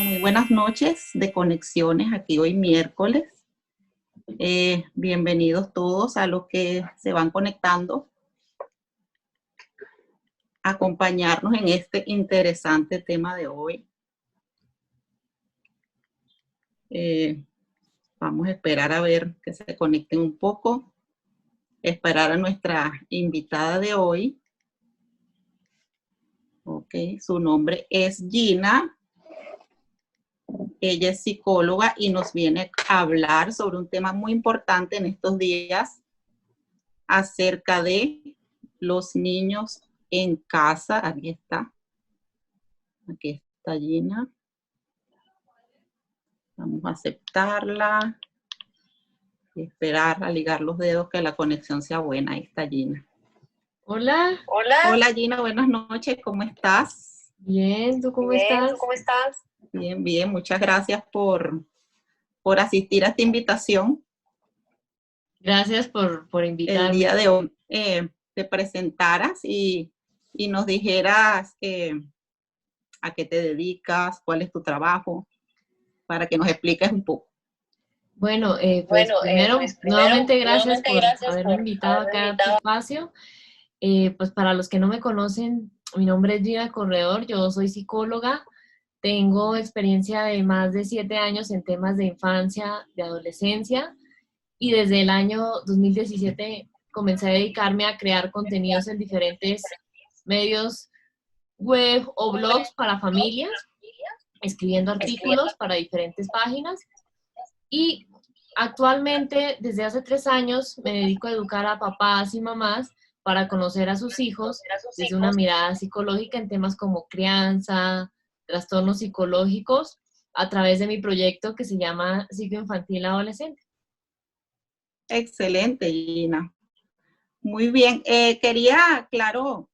Muy buenas noches de conexiones aquí hoy miércoles. Bienvenidos todos a los que se van conectando a acompañarnos en este interesante tema de hoy. Vamos a esperar a ver que se conecten un poco, esperar a nuestra invitada de hoy. Ok, su nombre es Gina. Ella es psicóloga y nos viene a hablar sobre un tema muy importante en estos días acerca de los niños en casa. Aquí está Gina. Vamos a aceptarla y esperar a ligar los dedos que la conexión sea buena. Ahí está Gina. Hola. Hola Gina, buenas noches, ¿cómo estás? Bien, ¿tú cómo estás? Bien, bien, muchas gracias por asistir a esta invitación. Gracias por invitarme. El día de hoy te presentaras y nos dijeras a qué te dedicas, cuál es tu trabajo, para que nos expliques un poco. Bueno, primero, nuevamente gracias por haberme invitado acá a tu espacio. Pues para los que no me conocen, mi nombre es Gina Corredor, yo soy psicóloga, tengo experiencia de más de 7 años en temas de infancia, de adolescencia, y desde el año 2017 comencé a dedicarme a crear contenidos en diferentes medios web o blogs para familias, escribiendo artículos para diferentes páginas, y actualmente desde hace 3 años me dedico a educar a papás y mamás para conocer a sus hijos desde una mirada psicológica en temas como crianza, trastornos psicológicos, a través de mi proyecto que se llama Psicoinfantil Adolescente. Excelente, Gina. Muy bien. Quería, claro,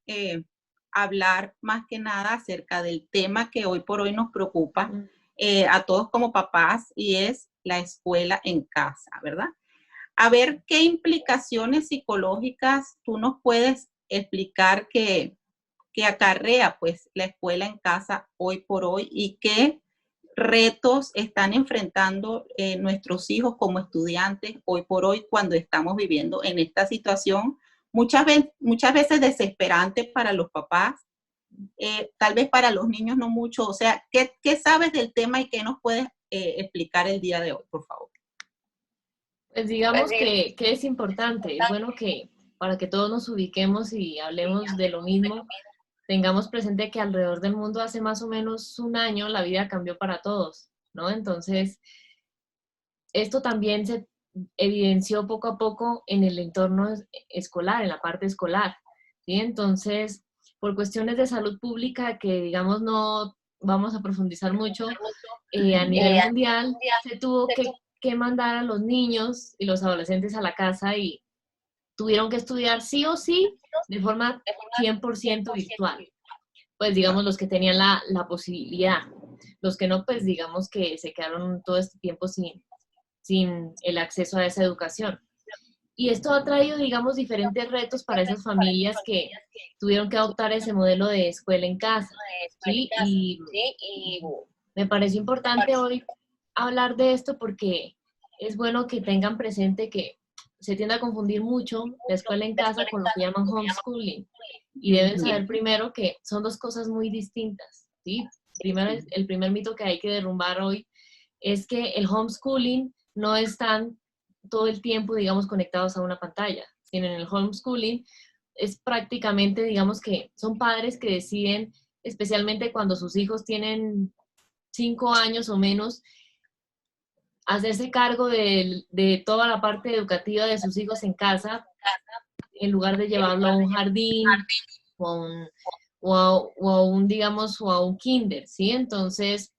hablar más que nada acerca del tema que hoy por hoy nos preocupa a todos como papás, y es la escuela en casa, ¿verdad? A ver qué implicaciones psicológicas tú nos puedes explicar que acarrea pues la escuela en casa hoy por hoy, y qué retos están enfrentando nuestros hijos como estudiantes hoy por hoy cuando estamos viviendo en esta situación muchas veces desesperante para los papás, tal vez para los niños no mucho. O sea, ¿qué sabes del tema y qué nos puedes explicar el día de hoy, por favor? Pues digamos que es importante, es bueno que para que todos nos ubiquemos y hablemos de lo mismo, tengamos presente que alrededor del mundo hace más o menos un año la vida cambió para todos, ¿no? Entonces, esto también se evidenció poco a poco en el entorno escolar, en la parte escolar, ¿sí? Entonces, por cuestiones de salud pública que, digamos, no vamos a profundizar mucho, a nivel mundial se tuvo que mandar a los niños y los adolescentes a la casa y tuvieron que estudiar sí o sí de forma 100% virtual. Pues digamos los que tenían la posibilidad, los que no, pues digamos que se quedaron todo este tiempo sin el acceso a esa educación. Y esto ha traído, digamos, diferentes retos para esas familias que tuvieron que adoptar ese modelo de escuela en casa, ¿sí? Y me parece importante hoy hablar de esto porque es bueno que tengan presente que se tiende a confundir mucho la escuela en casa con lo que llaman homeschooling. Y deben saber primero que son dos cosas muy distintas, ¿sí? Primero, el primer mito que hay que derrumbar hoy es que el homeschooling no están todo el tiempo, digamos, conectados a una pantalla, sino en el homeschooling es prácticamente, digamos, que son padres que deciden, especialmente cuando sus hijos tienen 5 años o menos, hacerse cargo de toda la parte educativa de sus hijos en casa, en lugar de llevarlo a un jardín o a un, digamos, o a un kinder, ¿sí? Entonces,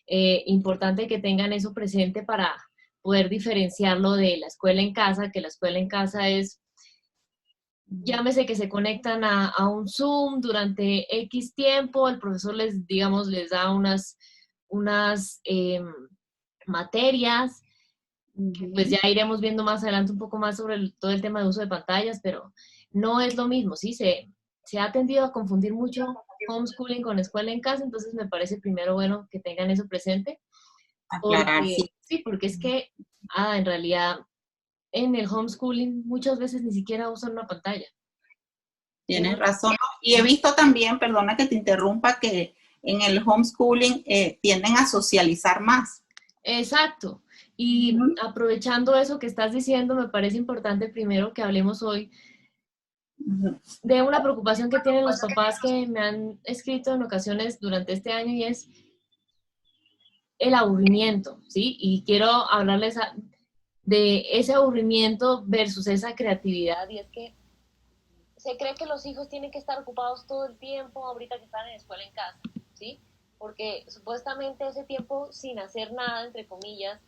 importante que tengan eso presente para poder diferenciarlo de la escuela en casa, que la escuela en casa es, llámese que se conectan a un Zoom durante X tiempo, el profesor les, digamos, les da unas materias, pues ya iremos viendo más adelante un poco más sobre todo el tema de uso de pantallas, pero no es lo mismo, ¿sí? Se ha tendido a confundir mucho homeschooling con escuela en casa, entonces me parece primero bueno que tengan eso presente, Aclarar, porque sí. sí, porque es que en realidad en el homeschooling muchas veces ni siquiera usan una pantalla. Tienes razón. Y he visto también, perdona que te interrumpa, que en el homeschooling tienden a socializar más. Exacto. Y aprovechando eso que estás diciendo, me parece importante primero que hablemos hoy de una preocupación que tienen los papás que me han escrito en ocasiones durante este año y es el aburrimiento, ¿sí? Y quiero hablarles de ese aburrimiento versus esa creatividad, y es que se cree que los hijos tienen que estar ocupados todo el tiempo ahorita que están en escuela en casa, ¿sí? Porque supuestamente ese tiempo sin hacer nada, entre comillas,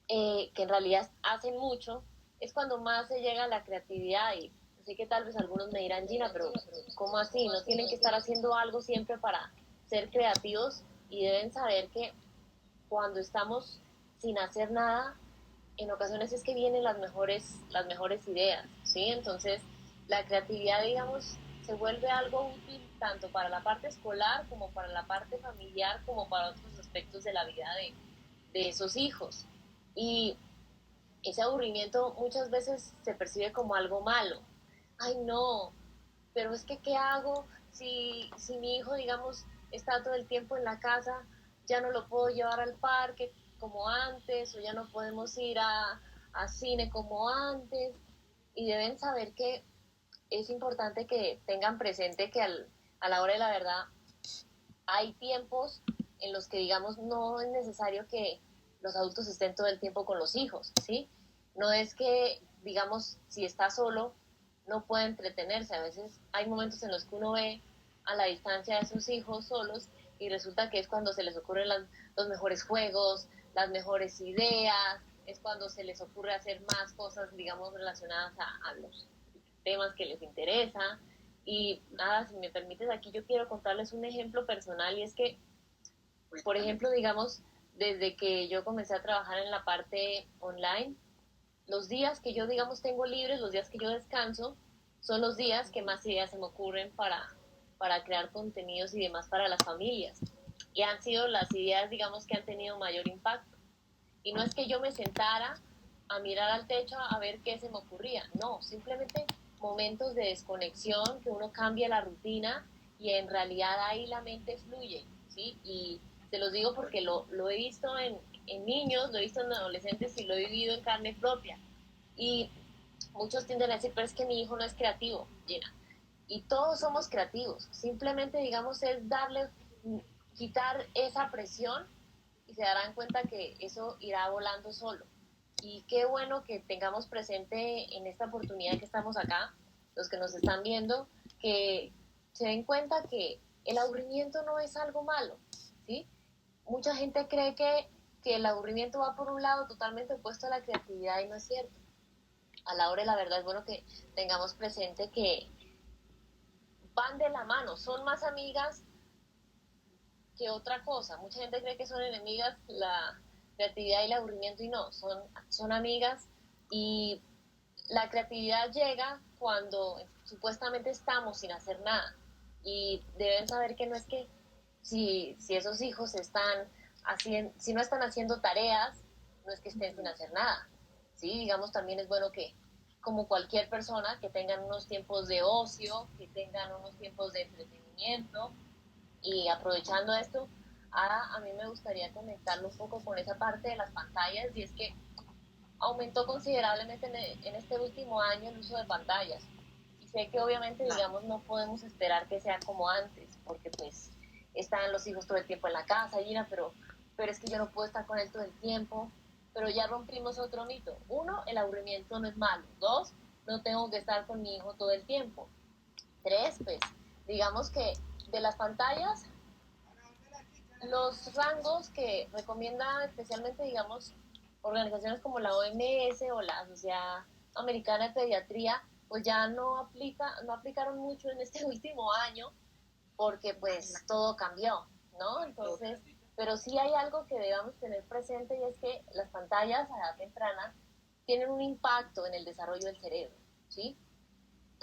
que en realidad hacen mucho, es cuando más se llega a la creatividad. Y sé que tal vez algunos me dirán, Gina, pero ¿cómo así? ¿No tienen que estar haciendo algo siempre para ser creativos? Y deben saber que cuando estamos sin hacer nada, en ocasiones es que vienen las mejores ideas, ¿sí? Entonces, la creatividad, digamos, se vuelve algo útil tanto para la parte escolar como para la parte familiar, como para otros aspectos de la vida de esos hijos. Y ese aburrimiento muchas veces se percibe como algo malo. Ay, no, pero es que ¿qué hago si mi hijo, digamos, está todo el tiempo en la casa? Ya no lo puedo llevar al parque como antes, o ya no podemos ir a cine como antes. Y deben saber que es importante que tengan presente que a la hora de la verdad hay tiempos en los que, digamos, no es necesario que los adultos estén todo el tiempo con los hijos, ¿sí? No es que, digamos, si está solo, no puede entretenerse. A veces hay momentos en los que uno ve a la distancia de sus hijos solos y resulta que es cuando se les ocurren los mejores juegos, las mejores ideas, es cuando se les ocurre hacer más cosas, digamos, relacionadas a los temas que les interesan. Y nada, si me permites, aquí yo quiero contarles un ejemplo personal, y es que, por ejemplo, digamos, desde que yo comencé a trabajar en la parte online, los días que yo, digamos, tengo libres, los días que yo descanso, son los días que más ideas se me ocurren para crear contenidos y demás para las familias. Y han sido las ideas, digamos, que han tenido mayor impacto. Y no es que yo me sentara a mirar al techo a ver qué se me ocurría, no, simplemente momentos de desconexión, que uno cambia la rutina y en realidad ahí la mente fluye, ¿sí? Y te los digo porque lo he visto en niños, lo he visto en adolescentes y lo he vivido en carne propia. Y muchos tienden a decir, pero es que mi hijo no es creativo, Gina. Y todos somos creativos, simplemente, digamos, es darle, quitar esa presión y se darán cuenta que eso irá volando solo. Y qué bueno que tengamos presente en esta oportunidad que estamos acá, los que nos están viendo, que se den cuenta que el aburrimiento no es algo malo, ¿sí? Mucha gente cree que el aburrimiento va por un lado totalmente opuesto a la creatividad, y no es cierto. A la hora de la verdad es bueno que tengamos presente que van de la mano, son más amigas que otra cosa. Mucha gente cree que son enemigas la creatividad y el aburrimiento, y no, son amigas. Y la creatividad llega cuando supuestamente estamos sin hacer nada. Y deben saber que no es que si esos hijos están haciendo, si no están haciendo tareas, no es que estén sin hacer nada. ¿Sí? Digamos, también es bueno que, como cualquier persona, que tengan unos tiempos de ocio, que tengan unos tiempos de entretenimiento. Y aprovechando esto, a mí me gustaría conectarlo un poco con esa parte de las pantallas, y es que aumentó considerablemente en este último año el uso de pantallas. Y sé que obviamente, digamos, no podemos esperar que sea como antes, porque pues están los hijos todo el tiempo en la casa, Gina, pero es que yo no puedo estar con él todo el tiempo. Pero ya rompimos otro mito. Uno, el aburrimiento no es malo. Dos, no tengo que estar con mi hijo todo el tiempo. Tres, pues, digamos que de las pantallas, los rangos que recomienda especialmente, digamos, organizaciones como la OMS o la Sociedad Americana de Pediatría, pues ya no aplicaron mucho en este último año, porque pues todo cambió, ¿no? Entonces, pero sí hay algo que debamos tener presente, y es que las pantallas a edad temprana tienen un impacto en el desarrollo del cerebro, ¿sí?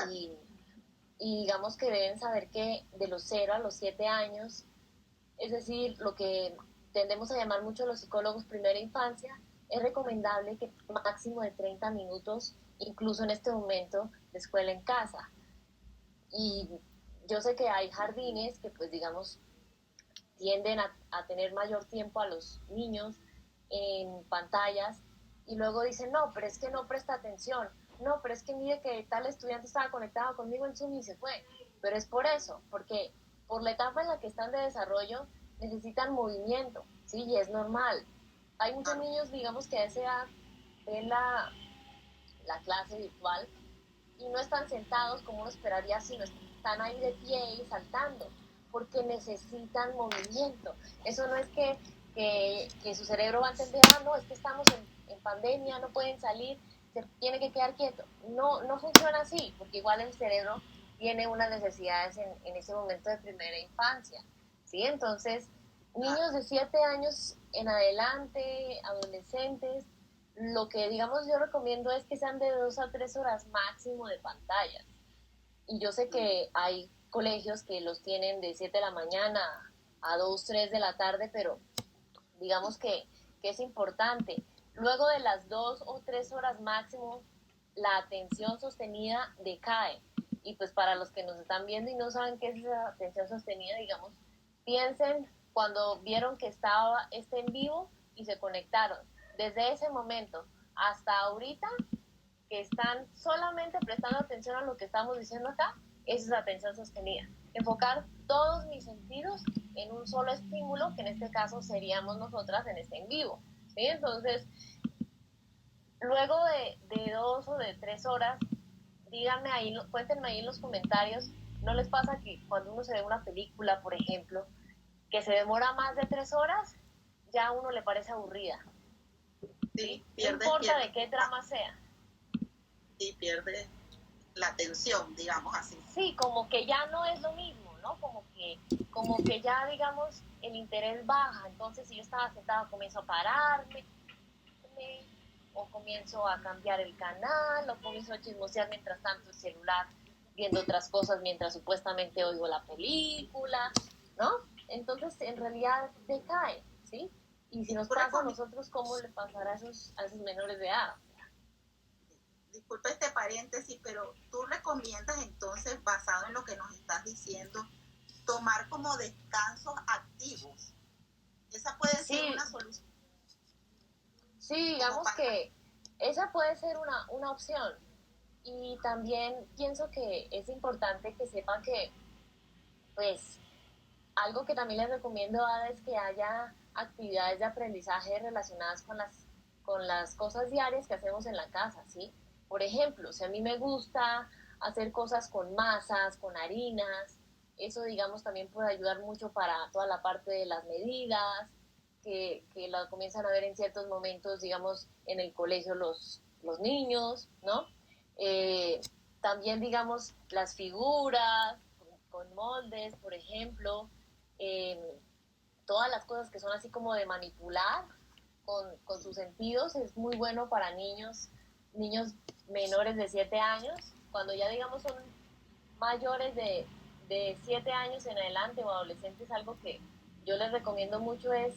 Y y digamos que deben saber que de los 0 a los 7 años, es decir, lo que tendemos a llamar mucho los psicólogos primera infancia, es recomendable que máximo de 30 minutos, incluso en este momento, de escuela en casa. Y yo sé que hay jardines que pues digamos tienden a tener mayor tiempo a los niños en pantallas y luego dicen, no, pero es que no presta atención, no, pero es que mire que tal estudiante estaba conectado conmigo en Zoom y se fue. Pero es por eso, porque por la etapa en la que están de desarrollo necesitan movimiento, ¿sí? Y es normal. Hay muchos niños, digamos, que a esa edad ven la clase virtual y no están sentados como uno esperaría, sino están ahí de pie y saltando, porque necesitan movimiento. Eso no es que su cerebro va a entender, no, es que estamos en pandemia, no pueden salir, se tiene que quedar quieto. No, no funciona así, porque igual el cerebro tiene unas necesidades en ese momento de primera infancia, ¿sí? Entonces, niños de 7 años en adelante, adolescentes, lo que digamos yo recomiendo es que sean de 2 a 3 horas máximo de pantallas. Y yo sé que hay colegios que los tienen de 7 de la mañana a 2 3 de la tarde, pero digamos que es importante. Luego de las 2 o 3 horas máximo, la atención sostenida decae. Y pues para los que nos están viendo y no saben qué es esa atención sostenida, digamos, piensen cuando vieron que estaba en vivo y se conectaron. Desde ese momento hasta ahorita, que están solamente prestando atención a lo que estamos diciendo acá, esa es la atención sostenida. Enfocar todos mis sentidos en un solo estímulo, que en este caso seríamos nosotras en este en vivo, ¿sí? Entonces, luego de 2 o de 3 horas, díganme ahí, cuéntenme ahí en los comentarios, ¿no les pasa que cuando uno se ve una película, por ejemplo, que se demora más de 3 horas, ya a uno le parece aburrida? Sí, no importa de qué trama sea. Sí, pierde la atención, digamos así. Sí, como que ya no es lo mismo, ¿no? Como que ya, digamos, el interés baja. Entonces, si yo estaba sentada, comienzo a pararme, o comienzo a cambiar el canal, o comienzo a chismosear mientras tanto el celular, viendo otras cosas mientras supuestamente oigo la película, ¿no? Entonces, en realidad decae, ¿sí? Y si nos pasa a nosotros, ¿cómo le pasará a esos menores de edad? Disculpa este paréntesis, pero tú recomiendas entonces, basado en lo que nos estás diciendo, tomar como descansos activos. Esa puede ser una solución. Sí, digamos que esa puede ser una opción. Y también pienso que es importante que sepan que, pues, algo que también les recomiendo es que haya actividades de aprendizaje relacionadas con las cosas diarias que hacemos en la casa, ¿sí? Por ejemplo, si a mí me gusta hacer cosas con masas, con harinas, eso, digamos, también puede ayudar mucho para toda la parte de las medidas, que la comienzan a ver en ciertos momentos, digamos, en el colegio los niños, ¿no? También, digamos, las figuras con moldes, por ejemplo, todas las cosas que son así como de manipular con sus sentidos, es muy bueno para niños menores de 7 años. Cuando ya, digamos, son mayores de 7 años en adelante o adolescentes, algo que yo les recomiendo mucho es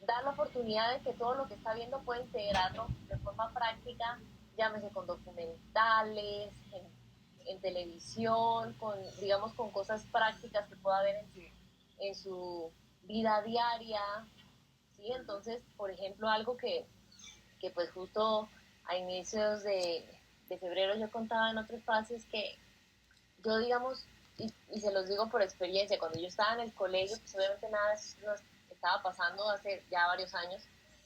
dar la oportunidad de que todo lo que está viendo pueda integrarlo de forma práctica, llámese con documentales, en televisión, digamos, con cosas prácticas que pueda ver en su vida diaria, ¿sí? Entonces, por ejemplo, algo que pues justo a inicios de febrero yo contaba en otro espacio es que yo, digamos, y se los digo por experiencia, cuando yo estaba en el colegio, pues obviamente nada no estaba pasando hace ya varios años,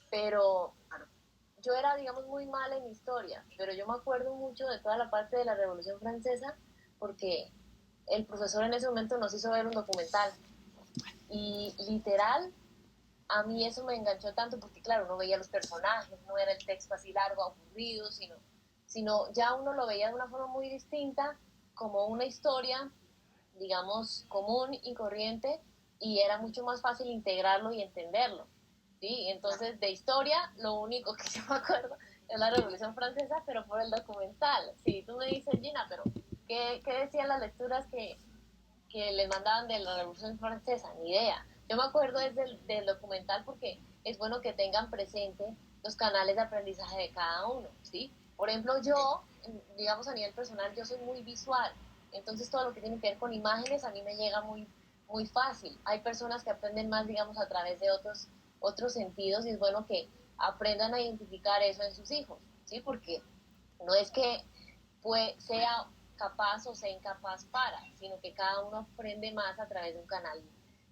pero yo era, digamos, muy mala en historia, pero yo me acuerdo mucho de toda la parte de la Revolución Francesa, porque el profesor en ese momento nos hizo ver un documental, y literal, a mí eso me enganchó tanto, porque claro, uno veía los personajes, no era el texto así largo, aburrido, sino ya uno lo veía de una forma muy distinta, como una historia, digamos, común y corriente, y era mucho más fácil integrarlo y entenderlo, ¿sí? Entonces, de historia, lo único que yo me acuerdo es la Revolución Francesa, pero por el documental. Sí, tú me dices, Gina, pero ¿Qué decían las lecturas que les mandaban de la Revolución Francesa? Ni idea. Yo me acuerdo del documental porque es bueno que tengan presente los canales de aprendizaje de cada uno, ¿sí? Por ejemplo, yo, digamos a nivel personal, yo soy muy visual, entonces todo lo que tiene que ver con imágenes a mí me llega muy fácil. Hay personas que aprenden más, digamos, a través de otros sentidos y es bueno que aprendan a identificar eso en sus hijos, ¿sí? Porque no es que sea capaz o sea incapaz para, sino que cada uno aprende más a través de un canal,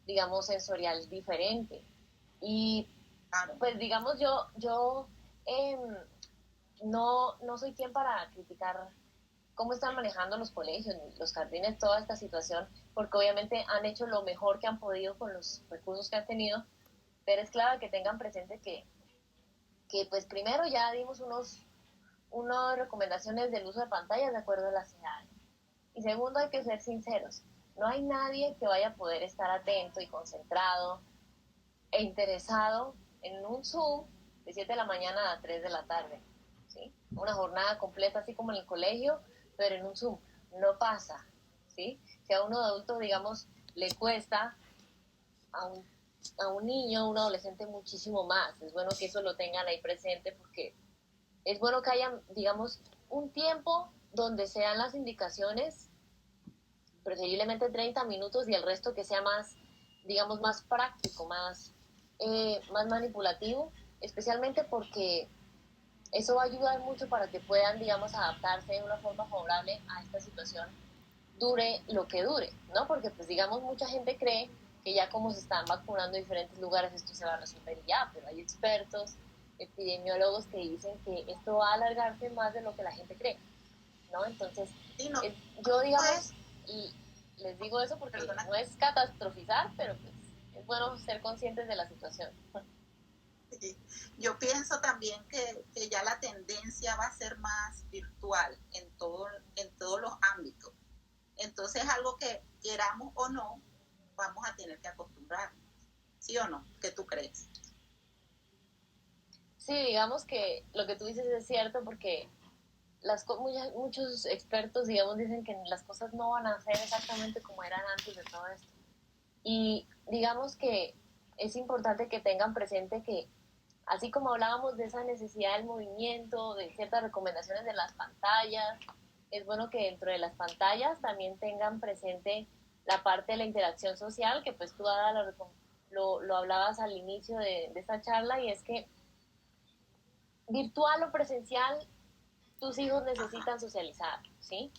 digamos, sensorial diferente. Y pues digamos, yo eh, no soy quien para criticar cómo están manejando los colegios, los jardines, toda esta situación, porque obviamente han hecho lo mejor que han podido con los recursos que han tenido, pero es claro que tengan presente que pues primero ya dimos unas recomendaciones del uso de pantallas de acuerdo a las edades. Y segundo, hay que ser sinceros. No hay nadie que vaya a poder estar atento y concentrado e interesado en un Zoom de 7 de la mañana a 3 de la tarde. ¿Sí? Una jornada completa, así como en el colegio, pero en un Zoom. No pasa. ¿Sí? Si a uno de adulto, digamos, le cuesta, a un niño, a un adolescente muchísimo más. Es bueno que eso lo tengan ahí presente porque es bueno que haya, digamos, un tiempo donde sean las indicaciones, preferiblemente 30 minutos y el resto que sea más, digamos, más práctico, más manipulativo, especialmente porque eso va a ayudar mucho para que puedan, digamos, adaptarse de una forma favorable a esta situación, dure lo que dure, ¿no? Porque, pues, digamos, mucha gente cree que ya como se están vacunando en diferentes lugares esto se va a resolver y ya, pero hay expertos, epidemiólogos que dicen que esto va a alargarse más de lo que la gente cree, ¿no? Entonces, Sí, no, yo, digamos, y les digo eso porque no es catastrofizar, pero pues es bueno ser conscientes de la situación. sí. Yo pienso también que ya la tendencia va a ser más virtual en todos los ámbitos. Entonces, algo que queramos o no, vamos a tener que acostumbrarnos. ¿Sí o no? ¿Qué tú crees? Sí, digamos que lo que tú dices es cierto porque muchos expertos, digamos, dicen que las cosas no van a ser exactamente como eran antes de todo esto. Y digamos que es importante que tengan presente que, así como hablábamos de esa necesidad del movimiento, de ciertas recomendaciones de las pantallas, es bueno que dentro de las pantallas también tengan presente la parte de la interacción social, que pues tú, Ada, lo hablabas al inicio de esta charla, y es que virtual o presencial, tus hijos necesitan socializar, ¿sí?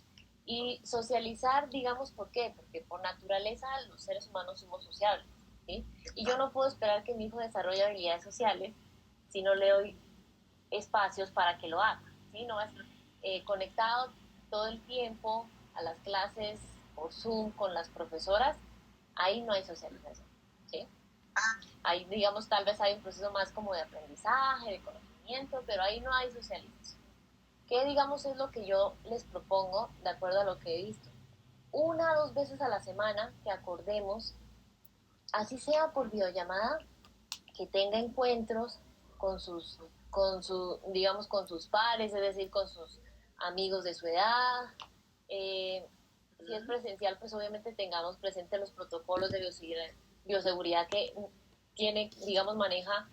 Y socializar, digamos, ¿por qué? Porque por naturaleza los seres humanos somos sociables, ¿sí? Y yo no puedo esperar que mi hijo desarrolle habilidades sociales si no le doy espacios para que lo haga, ¿sí? No es conectado todo el tiempo a las clases por Zoom con las profesoras, ahí no hay socialización, ¿sí? Ahí, digamos, tal vez hay un proceso más como de aprendizaje, de conocimiento, pero ahí no hay socialización. ¿Qué, digamos, es lo que yo les propongo de acuerdo a lo que he visto? 1 o 2 veces a la semana que acordemos, así sea por videollamada, que tenga encuentros con digamos, con sus pares, es decir, con sus amigos de su edad. Si es presencial, pues obviamente tengamos presente los protocolos de bioseguridad que tiene, digamos, maneja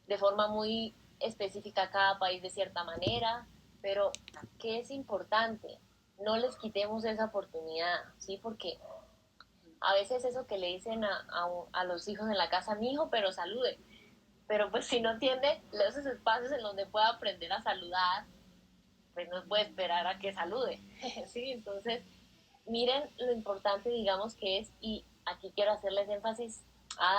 de forma muy específica cada país de cierta manera, pero que es importante, no les quitemos esa oportunidad, ¿sí? Porque a veces eso que le dicen a los hijos en la casa, mi hijo, pero salude, pero pues si no tiene esos espacios en donde pueda aprender a saludar, pues no puede esperar a que salude, ¿sí? Entonces, miren lo importante, digamos, que es, y aquí quiero hacerles énfasis,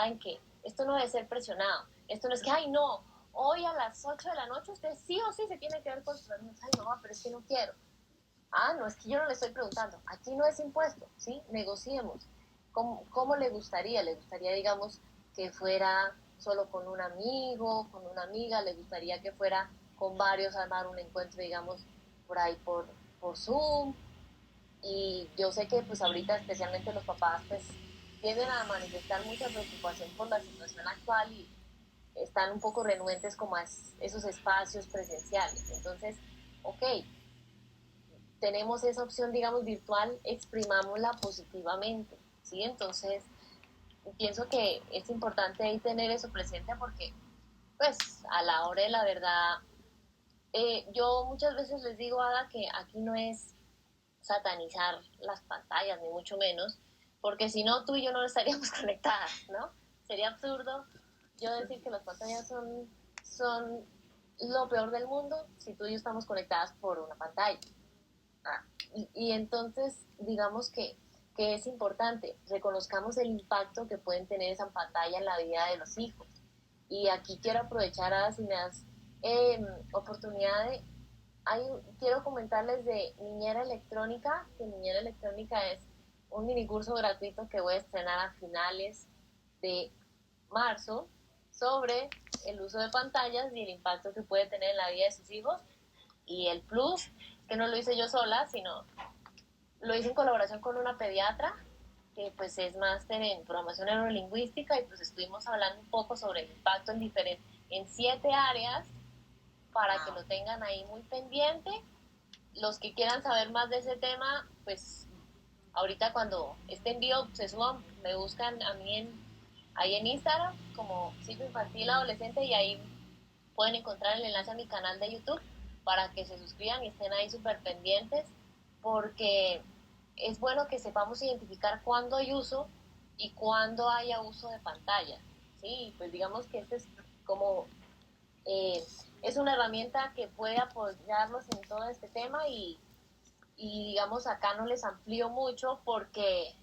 en que esto no debe ser presionado. Esto no es que, ay, no, hoy a las 8 de la noche usted sí o sí se tiene que ver con sus amigos. Ay, no, pero es que no quiero. No, es que yo no le estoy preguntando. Aquí no es impuesto, ¿sí? Negociemos. ¿Cómo le gustaría? ¿Le gustaría, digamos, que fuera solo con un amigo, con una amiga? ¿Le gustaría que fuera con varios a armar un encuentro, digamos, por ahí por Zoom? Y yo sé que pues ahorita especialmente los papás pues tienden a manifestar mucha preocupación por la situación actual y están un poco renuentes como a esos espacios presenciales. Entonces, ok, tenemos esa opción, digamos, virtual, exprimámosla positivamente, ¿sí? Entonces, pienso que es importante ahí tener eso presente porque, pues, a la hora de la verdad, yo muchas veces les digo, Ada, que aquí no es satanizar las pantallas, ni mucho menos, porque si no, tú y yo no estaríamos conectadas, ¿no? Sería absurdo yo decir que las pantallas son lo peor del mundo si tú y yo estamos conectadas por una pantalla. Y entonces, digamos que es importante, reconozcamos el impacto que pueden tener esa pantalla en la vida de los hijos. Y aquí quiero aprovechar, a si me das oportunidad de... quiero comentarles de Niñera Electrónica, que Niñera Electrónica es un mini curso gratuito que voy a estrenar a finales de marzo sobre el uso de pantallas y el impacto que puede tener en la vida de sus hijos. Y el plus, que no lo hice yo sola, sino lo hice en colaboración con una pediatra que pues es máster en programación neurolingüística y pues estuvimos hablando un poco sobre el impacto en 7 áreas para que lo tengan ahí muy pendiente. Los que quieran saber más de ese tema, pues ahorita cuando este envío se suba, me buscan a mí ahí en Instagram como Psico Infantil Adolescente y ahí pueden encontrar el enlace a mi canal de YouTube para que se suscriban y estén ahí súper pendientes porque es bueno que sepamos identificar cuándo hay uso y cuándo hay abuso de pantalla. Sí, pues digamos que este es como es una herramienta que puede apoyarlos en todo este tema y digamos acá no les amplío mucho porque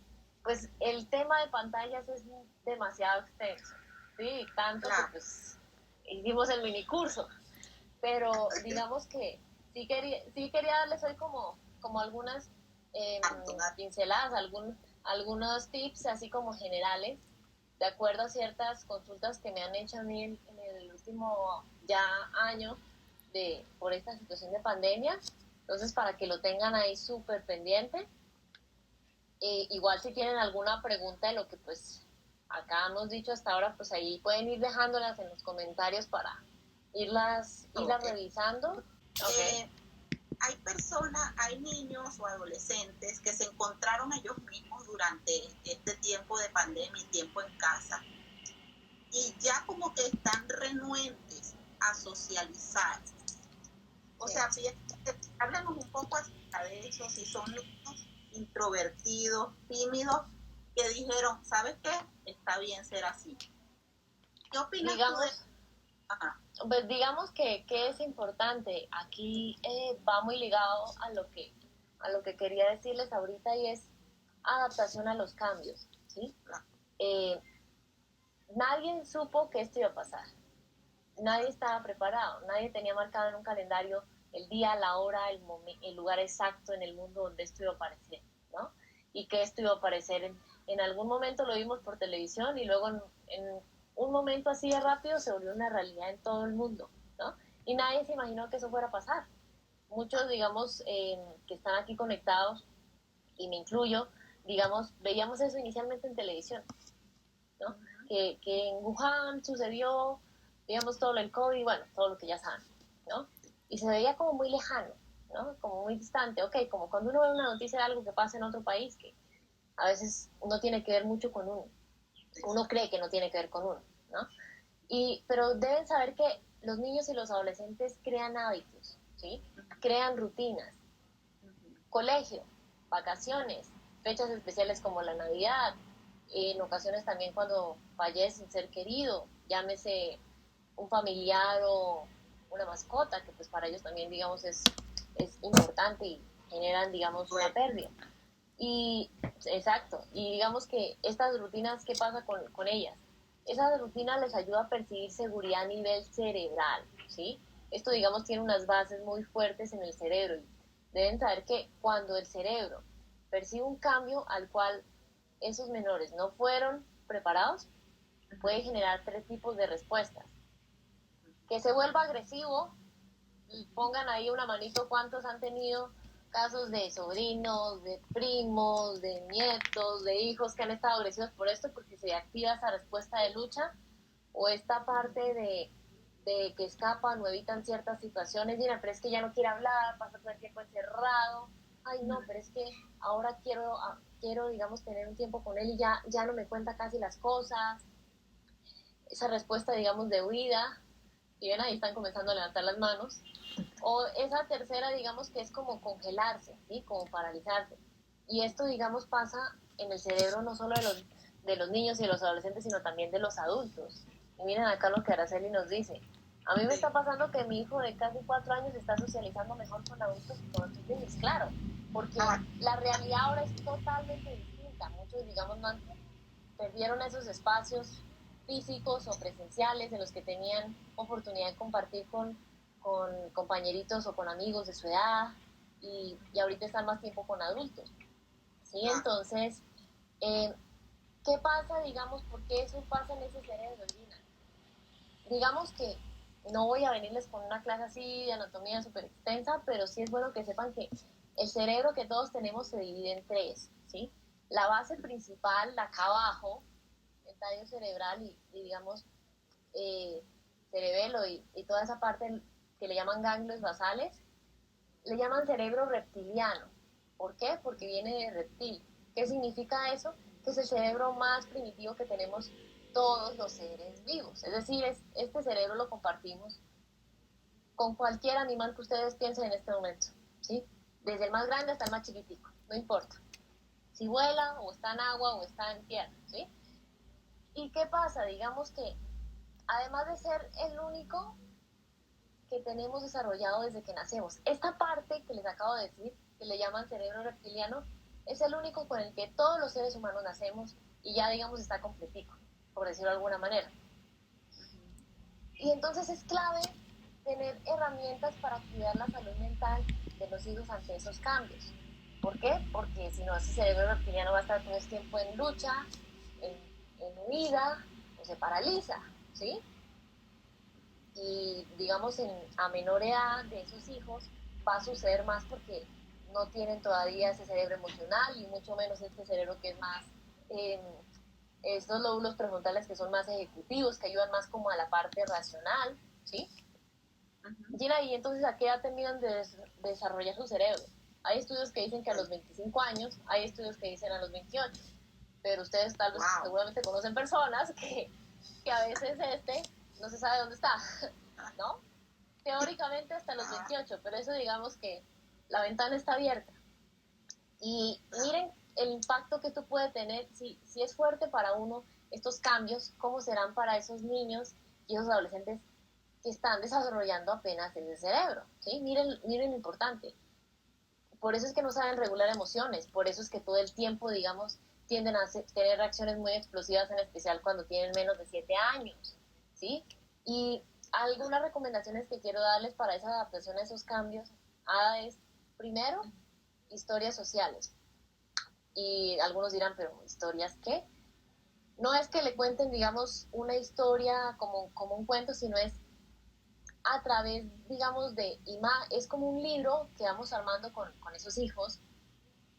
pues el tema de pantallas es demasiado extenso, ¿sí? Tanto que pues hicimos el minicurso, pero digamos que sí quería darles hoy como algunas pinceladas, algunos tips así como generales, de acuerdo a ciertas consultas que me han hecho a mí en el último ya año por esta situación de pandemia. Entonces, para que lo tengan ahí súper pendiente. Igual si tienen alguna pregunta de lo que pues acá hemos dicho hasta ahora, pues ahí pueden ir dejándolas en los comentarios para irlas revisando. Hay niños o adolescentes que se encontraron ellos mismos durante este tiempo de pandemia y tiempo en casa y ya como que están renuentes a socializar. O sea, háblanos un poco acerca de eso, si son niños introvertidos, tímidos, que dijeron, ¿sabes qué? Está bien ser así. ¿Qué opinas tú de eso? Pues digamos que es importante, aquí va muy ligado a lo que quería decirles ahorita y es adaptación a los cambios, ¿sí? Nadie supo que esto iba a pasar, nadie estaba preparado, nadie tenía marcado en un calendario el día, la hora, el lugar exacto en el mundo donde esto iba a aparecer, ¿no? Y que esto iba a aparecer en algún momento lo vimos por televisión y luego en un momento así de rápido se volvió una realidad en todo el mundo, ¿no? Y nadie se imaginó que eso fuera a pasar. Muchos, digamos, que están aquí conectados, y me incluyo, digamos, veíamos eso inicialmente en televisión, ¿no? Que en Wuhan sucedió, digamos, todo el COVID, bueno, todo lo que ya saben, ¿no? Y se veía como muy lejano, ¿no? Como muy distante, ok, como cuando uno ve una noticia de algo que pasa en otro país, que a veces no tiene que ver mucho con uno cree que no tiene que ver con uno, ¿no? Pero deben saber que los niños y los adolescentes crean hábitos, ¿sí? Crean rutinas, colegio, vacaciones, fechas especiales como la Navidad, en ocasiones también cuando fallece un ser querido, llámese un familiar o una mascota, que pues para ellos también, digamos, es importante y generan, digamos, una pérdida. Y, exacto, y digamos que estas rutinas, ¿qué pasa con ellas? Esas rutinas les ayuda a percibir seguridad a nivel cerebral, ¿sí? Esto, digamos, tiene unas bases muy fuertes en el cerebro y deben saber que cuando el cerebro percibe un cambio al cual esos menores no fueron preparados, puede generar 3 tipos de respuestas. Que se vuelva agresivo, y pongan ahí una manito cuántos han tenido casos de sobrinos, de primos, de nietos, de hijos que han estado agresivos por esto, porque se activa esa respuesta de lucha, o esta parte de que escapan o evitan ciertas situaciones, dirán, pero es que ya no quiere hablar, pasa todo el tiempo encerrado, ay no, pero es que ahora quiero digamos, tener un tiempo con él y ya no me cuenta casi las cosas. Esa respuesta, digamos, de huida, y ven ahí están comenzando a levantar las manos. O esa tercera, digamos, que es como congelarse, ¿sí? Como paralizarse. Y esto, digamos, pasa en el cerebro no solo de los niños y de los adolescentes, sino también de los adultos. Y miren acá lo que Araceli nos dice. A mí me está pasando que mi hijo de casi 4 años está socializando mejor con adultos que con otros niños, claro, porque la realidad ahora es totalmente distinta. Muchos, digamos, perdieron esos espacios físicos o presenciales en los que tenían oportunidad de compartir con compañeritos o con amigos de su edad y ahorita están más tiempo con adultos. ¿Sí? Entonces, ¿qué pasa, digamos, por qué eso pasa en ese cerebro, Gina? Digamos que no voy a venirles con una clase así de anatomía súper extensa, pero sí es bueno que sepan que el cerebro que todos tenemos se divide en tres, ¿sí? La base principal, la acá abajo, el tallo cerebral y digamos, cerebelo y toda esa parte que le llaman ganglios basales, le llaman cerebro reptiliano. ¿Por qué? Porque viene de reptil. ¿Qué significa eso? Que es el cerebro más primitivo que tenemos todos los seres vivos. Es decir, este cerebro lo compartimos con cualquier animal que ustedes piensen en este momento, ¿sí? Desde el más grande hasta el más chiquitico, no importa. Si vuela, o está en agua, o está en tierra, ¿sí? ¿Y qué pasa? Digamos que, además de ser el único que tenemos desarrollado desde que nacemos, esta parte que les acabo de decir, que le llaman cerebro reptiliano, es el único con el que todos los seres humanos nacemos y ya, digamos, está completico, por decirlo de alguna manera. Y entonces es clave tener herramientas para cuidar la salud mental de los hijos ante esos cambios. ¿Por qué? Porque si no, ese cerebro reptiliano va a estar todo el tiempo en lucha, en huida, o se paraliza, ¿sí? Y digamos a menor edad de esos hijos va a suceder más porque no tienen todavía ese cerebro emocional y mucho menos este cerebro que es más estos lóbulos prefrontales que son más ejecutivos, que ayudan más como a la parte racional, ¿sí? Gina, y entonces ¿a qué edad terminan de desarrollar su cerebro? Hay estudios que dicen que a los 25 años, hay estudios que dicen a los 28, pero ustedes tal vez seguramente conocen personas que a veces no se sabe dónde está, ¿no? Teóricamente hasta los 28, pero eso digamos que la ventana está abierta. Y miren el impacto que esto puede tener, si es fuerte para uno estos cambios, ¿cómo serán para esos niños y esos adolescentes que están desarrollando apenas ese cerebro? ¿Sí? Miren lo importante. Por eso es que no saben regular emociones, por eso es que todo el tiempo, digamos, tienden a tener reacciones muy explosivas, en especial cuando tienen menos de 7 años, ¿sí? Y algunas recomendaciones que quiero darles para esa adaptación a esos cambios, es, primero, historias sociales. Y algunos dirán, pero ¿historias qué? No es que le cuenten, digamos, una historia como un cuento, sino es a través, digamos, es como un libro que vamos armando con esos hijos,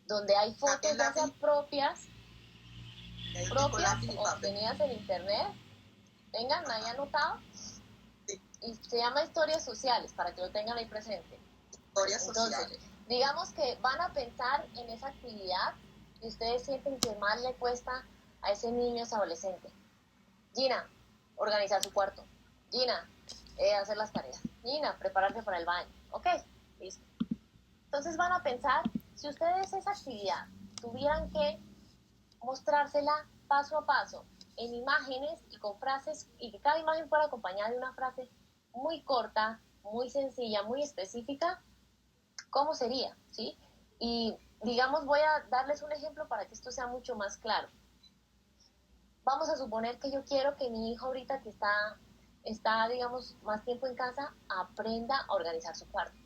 donde hay fotos ya sean propias obtenidas en internet, tengan ahí anotado, y se llama historias sociales, para que lo tengan ahí presente. Entonces, digamos que van a pensar en esa actividad y ustedes sienten que más le cuesta a ese niño, ese adolescente. Gina, organizar su cuarto. Gina, hacer las tareas. Gina, prepararse para el baño. Ok, listo. Entonces van a pensar, si ustedes esa actividad tuvieran que mostrársela paso a paso en imágenes y con frases, y que cada imagen fuera acompañada de una frase muy corta, muy sencilla, muy específica, ¿cómo sería? ¿Sí? Y digamos, voy a darles un ejemplo para que esto sea mucho más claro. Vamos a suponer que yo quiero que mi hijo ahorita que está, digamos, más tiempo en casa, aprenda a organizar su cuarto.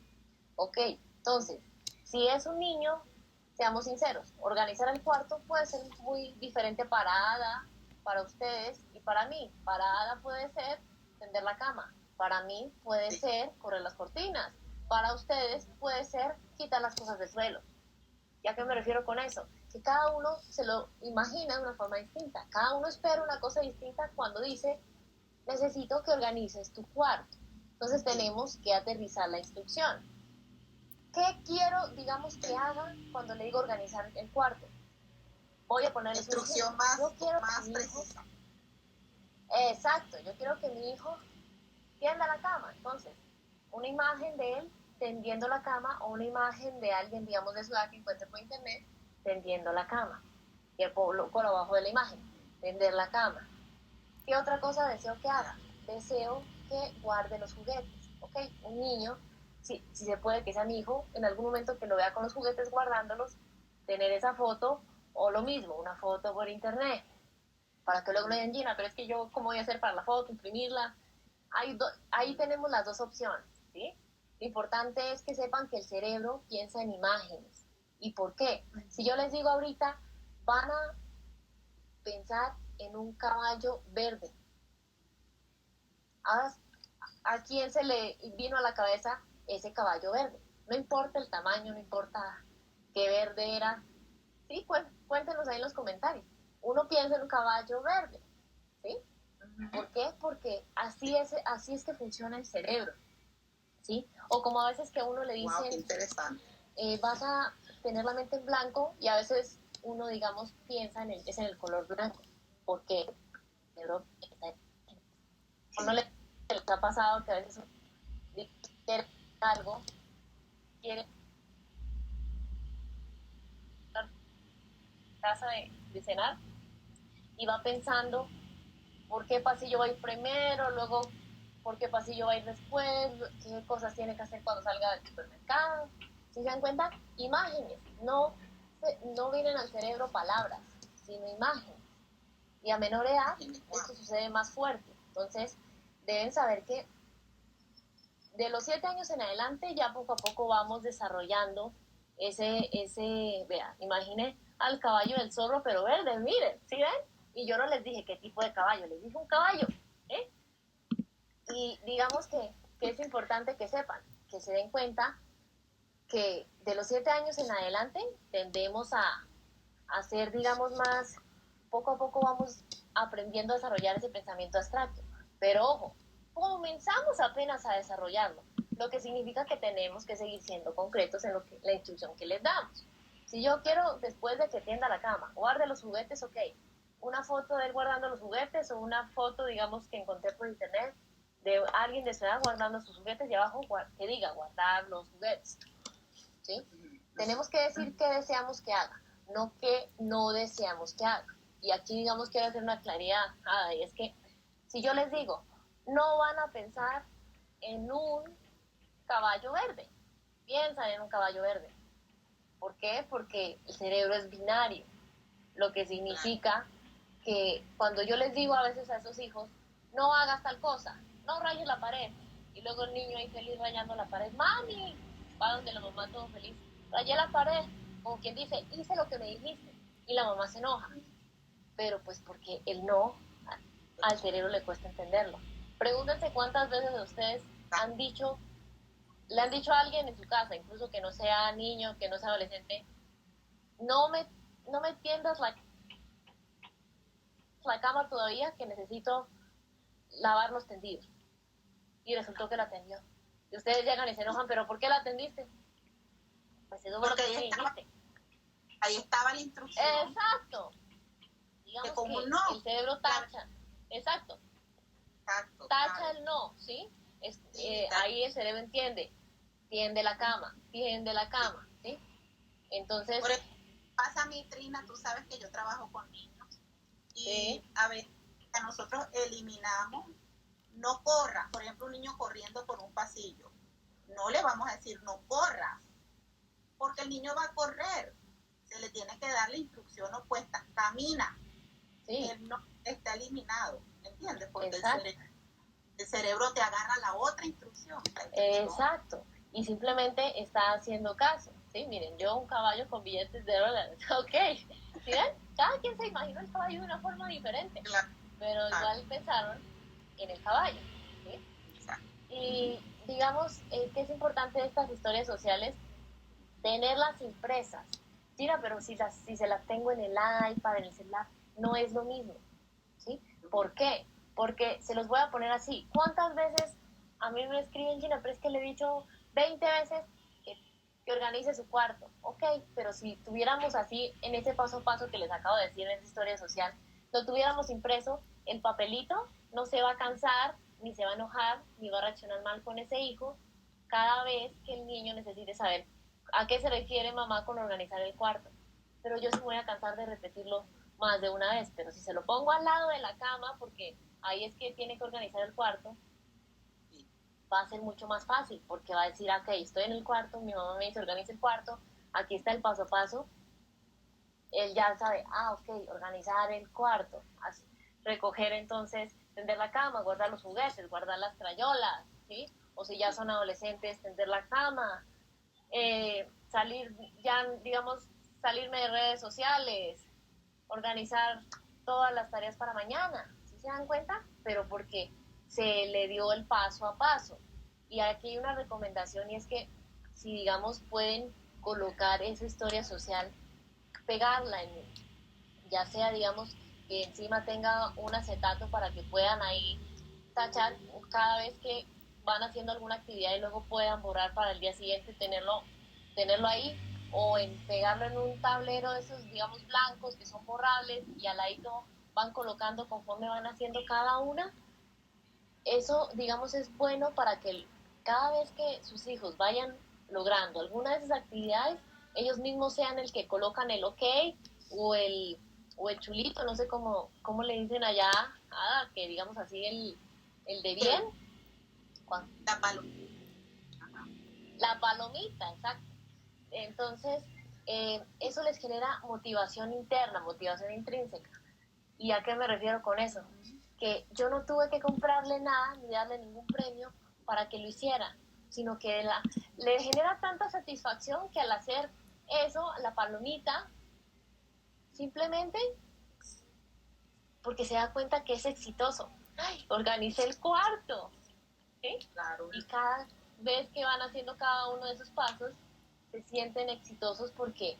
Ok, entonces, si es un niño, seamos sinceros, organizar el cuarto puede ser muy diferente para Ada, para ustedes y para mí. Para Ada puede ser tender la cama, para mí puede ser correr las cortinas, para ustedes puede ser quitar las cosas del suelo. ¿Y a qué me refiero con eso? Que cada uno se lo imagina de una forma distinta, cada uno espera una cosa distinta cuando dice, necesito que organices tu cuarto. Entonces tenemos que aterrizar la instrucción. ¿Qué quiero, digamos, que haga cuando le digo organizar el cuarto? Voy a ponerle instrucción más precisa. Exacto, yo quiero que mi hijo tienda la cama. Entonces, una imagen de él tendiendo la cama o una imagen de alguien, digamos, de su edad que encuentre por internet tendiendo la cama. Y el por abajo de la imagen, tender la cama. ¿Qué otra cosa deseo que haga? Deseo que guarde los juguetes. ¿Ok? Un niño, si se puede que sea mi hijo, en algún momento que lo vea con los juguetes guardándolos, tener esa foto o lo mismo, una foto por internet. Para que luego lo digan, Gina, pero es que yo, ¿cómo voy a hacer para la foto? Imprimirla. Ahí tenemos las dos opciones, ¿sí? Lo importante es que sepan que el cerebro piensa en imágenes. ¿Y por qué? Si yo les digo ahorita, van a pensar en un caballo verde. ¿A quién se le vino a la cabeza ese caballo verde? No importa el tamaño, no importa qué verde era. Sí, cuéntenos ahí en los comentarios. Uno piensa en un caballo verde, ¿sí? ¿Por qué? Porque así es que funciona el cerebro, ¿sí? O como a veces que a uno le dicen, wow, qué interesante. Vas a tener la mente en blanco y a veces uno, digamos, piensa es en el color blanco. ¿Por qué? El cerebro uno le ha pasado que a veces quiere algo, quiere casa de cenar y va pensando por qué pasillo va a ir primero, luego por qué pasillo va a ir después, qué cosas tiene que hacer cuando salga del supermercado. Si se dan cuenta, imágenes, no vienen al cerebro palabras, sino imágenes. Y a menor edad esto sucede más fuerte. Entonces, deben saber que de los 7 años en adelante ya poco a poco vamos desarrollando vea, imagine al caballo del zorro pero verde, miren, ¿sí ven? Y yo no les dije qué tipo de caballo, les dije un caballo, ¿eh? Y digamos que es importante que sepan, que se den cuenta que de los 7 años en adelante tendemos a ser, digamos, más, poco a poco vamos aprendiendo a desarrollar ese pensamiento abstracto. Pero ojo, comenzamos apenas a desarrollarlo, lo que significa que tenemos que seguir siendo concretos en la instrucción que les damos. Si yo quiero, después de que tienda la cama, guarde los juguetes, ok, una foto de él guardando los juguetes o una foto, digamos, que encontré por internet de alguien de su edad guardando sus juguetes y abajo que diga guardar los juguetes, ¿sí? Tenemos que decir qué deseamos que haga, no qué no deseamos que haga. Y aquí, digamos, quiero hacer una claridad, y es que si yo les digo, no van a pensar en un caballo verde, piensan en un caballo verde. ¿Por qué? Porque el cerebro es binario, lo que significa que cuando yo les digo a veces a esos hijos, no hagas tal cosa, no rayes la pared, y luego el niño ahí feliz rayando la pared, mami, va donde la mamá todo feliz, rayé la pared, como quien dice, hice lo que me dijiste, y la mamá se enoja, pero pues porque el no, al cerebro le cuesta entenderlo. Pregúntense cuántas veces ustedes le han dicho a alguien en su casa, incluso que no sea niño, que no sea adolescente, no me, no me tiendas la cama todavía, que necesito lavar los tendidos. Y resultó que la atendió. Y ustedes llegan y se enojan, pero ¿por qué la atendiste? Pues eso fue lo que me dijiste. Ahí estaba la instrucción. Exacto. Digamos que como no, el cerebro tacha. Exacto. Tacha el no, ¿sí? Ahí el cerebro entiende. Tiende la cama, ¿sí? Entonces... Por eso pasa a mí, Trina, tú sabes que yo trabajo con niños. Y ¿sí? A ver, nosotros eliminamos, no corras, por ejemplo, un niño corriendo por un pasillo. No le vamos a decir, no corras, porque el niño va a correr. Se le tiene que dar la instrucción opuesta, camina. Sí. Él no está eliminado, ¿entiendes? Porque el cerebro te agarra la otra instrucción. Exacto. Y simplemente está haciendo caso. Sí, miren, yo un caballo con billetes de dólares. Ok. ¿Sí ven? Cada quien se imagina el caballo de una forma diferente. Claro. Pero igual pensaron en el caballo. ¿Sí? Exacto. Y digamos que es importante de estas historias sociales tenerlas impresas. Mira, pero si se las tengo en el iPad, en el celular, no es lo mismo. ¿Sí? ¿Por qué? Porque se los voy a poner así. ¿Cuántas veces a mí me escriben, Gina, pero es que le he dicho 20 veces que que organice su cuarto. Ok, pero si tuviéramos así, en ese paso a paso que les acabo de decir en esa historia social, lo tuviéramos impreso, el papelito no se va a cansar, ni se va a enojar, ni va a reaccionar mal con ese hijo cada vez que el niño necesite saber a qué se refiere mamá con organizar el cuarto. Pero yo sí me voy a cansar de repetirlo más de una vez, pero si se lo pongo al lado de la cama, porque ahí es que tiene que organizar el cuarto, va a ser mucho más fácil, porque va a decir, ok, estoy en el cuarto, mi mamá me dice, organiza el cuarto, aquí está el paso a paso, él ya sabe, ok, organizar el cuarto, así, recoger entonces, tender la cama, guardar los juguetes, guardar las crayolas, ¿sí? O si ya son adolescentes, tender la cama, salir, ya, digamos, salirme de redes sociales, organizar todas las tareas para mañana, ¿sí se dan cuenta? Pero porque se le dio el paso a paso. Y aquí hay una recomendación y es que si digamos pueden colocar esa historia social, pegarla en, ya sea digamos que encima tenga un acetato para que puedan ahí tachar cada vez que van haciendo alguna actividad y luego puedan borrar para el día siguiente tenerlo ahí, o en pegarlo en un tablero de esos, digamos, blancos que son borrables y al ladito van colocando conforme van haciendo cada una. Eso, digamos, es bueno para que cada vez que sus hijos vayan logrando alguna de esas actividades, ellos mismos sean el que colocan el ok o el chulito, no sé cómo le dicen allá, que digamos así el de bien. La palomita. La palomita, exacto. Entonces, eso les genera motivación interna, motivación intrínseca. ¿Y a qué me refiero con eso? Que yo no tuve que comprarle nada ni darle ningún premio para que lo hiciera, sino que le genera tanta satisfacción que al hacer eso, la palomita, simplemente porque se da cuenta que es exitoso. ¡Ay! Organicé el cuarto. ¿Sí? Claro. Y cada vez que van haciendo cada uno de esos pasos, se sienten exitosos porque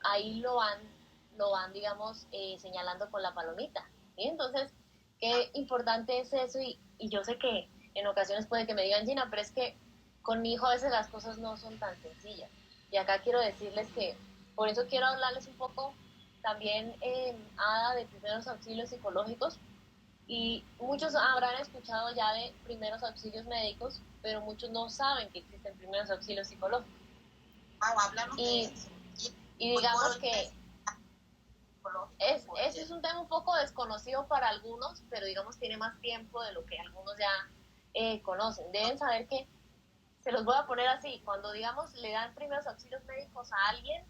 ahí lo van digamos, señalando con la palomita. ¿Sí? Entonces, qué importante es eso y yo sé que en ocasiones puede que me digan, Gina, pero es que con mi hijo a veces las cosas no son tan sencillas. Y acá quiero decirles que, por eso quiero hablarles un poco también, Ada, de primeros auxilios psicológicos. Y muchos habrán escuchado ya de primeros auxilios médicos, pero muchos no saben que existen primeros auxilios psicológicos. Háblanos de Y, eso. y digamos que ese es un tema un poco desconocido para algunos, pero digamos tiene más tiempo de lo que algunos ya conocen. Deben saber que, se los voy a poner así, cuando digamos le dan primeros auxilios médicos a alguien,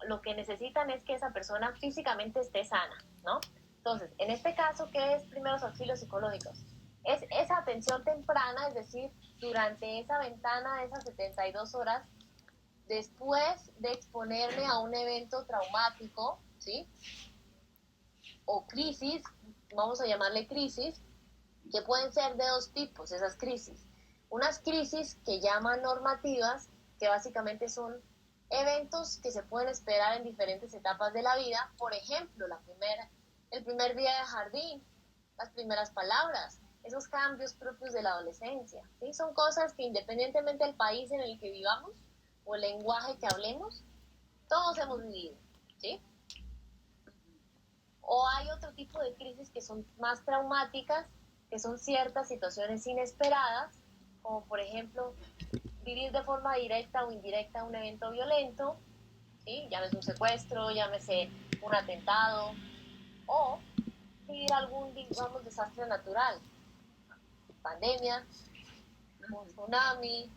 lo que necesitan es que esa persona físicamente esté sana, ¿no? Entonces, en este caso, ¿qué es primeros auxilios psicológicos? Es esa atención temprana, es decir, durante esa ventana de esas 72 horas, después de exponerme a un evento traumático, ¿sí? O crisis, vamos a llamarle crisis, que pueden ser de dos tipos, esas crisis. Unas crisis que llaman normativas, que básicamente son eventos que se pueden esperar en diferentes etapas de la vida, por ejemplo, el primer día de jardín, las primeras palabras, esos cambios propios de la adolescencia, ¿sí? Son cosas que independientemente del país en el que vivamos o el lenguaje que hablemos, todos hemos vivido, ¿sí? O hay otro tipo de crisis que son más traumáticas, que son ciertas situaciones inesperadas, como por ejemplo vivir de forma directa o indirecta un evento violento, ¿sí? Llámese un secuestro, llámese un atentado, o vivir algún, digamos, desastre natural, pandemia, un tsunami,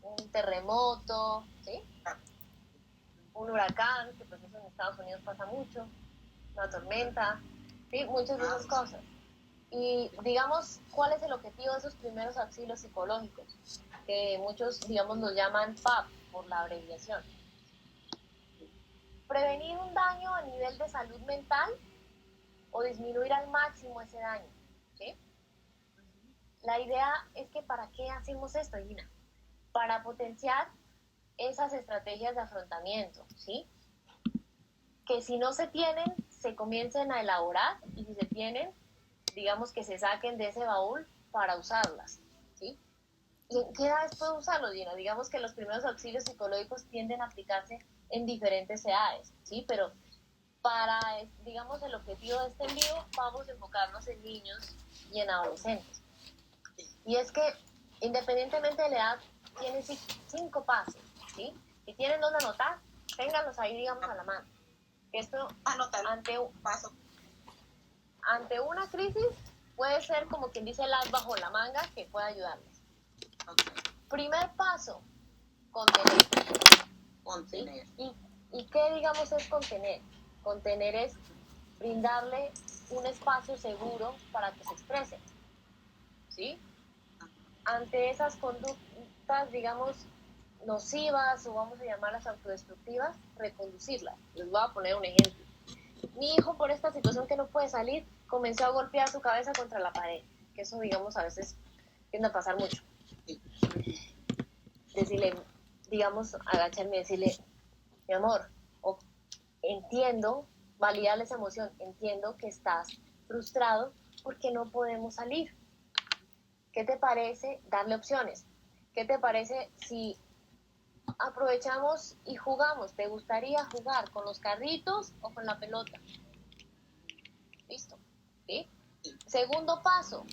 un terremoto, ¿sí? Un huracán, que pues eso en Estados Unidos pasa mucho, una tormenta, ¿sí? Muchas de esas cosas. Y digamos, ¿cuál es el objetivo de esos primeros auxilios psicológicos? Que muchos, digamos, los llaman PAP por la abreviación. Prevenir un daño a nivel de salud mental o disminuir al máximo ese daño, ¿sí? La idea es que ¿para qué hacemos esto, Gina? Para potenciar esas estrategias de afrontamiento, ¿sí? Que si no se tienen, se comiencen a elaborar y si se tienen, digamos que se saquen de ese baúl para usarlas, ¿sí? ¿Y en qué edades puedo usarlo, Gina? Digamos que los primeros auxilios psicológicos tienden a aplicarse en diferentes edades, ¿sí? Pero para, digamos, el objetivo de este envío, vamos a enfocarnos en niños y en adolescentes. Y es que, independientemente de la edad, tiene 5 pasos, ¿sí? Si tienen donde anotar, ténganlos ahí, digamos, a la mano. Esto, ante una crisis, puede ser como quien dice el as bajo la manga que puede ayudarles. Okay. Primer paso, contener. Contener. ¿Sí? ¿Y qué, digamos, es contener? Contener es brindarle un espacio seguro para que se exprese, ¿sí? Ante esas conductas, digamos, nocivas o vamos a llamarlas autodestructivas, reconducirlas. Les voy a poner un ejemplo. Mi hijo, por esta situación que no puede salir, comenzó a golpear su cabeza contra la pared, que eso, digamos, a veces tiende a pasar mucho. Decirle, digamos, agacharme y decirle, mi amor, entiendo, validarle esa emoción, entiendo que estás frustrado porque no podemos salir. ¿Qué te parece darle opciones? ¿Qué te parece si aprovechamos y jugamos? ¿Te gustaría jugar con los carritos o con la pelota? Listo. ¿Sí? Segundo paso,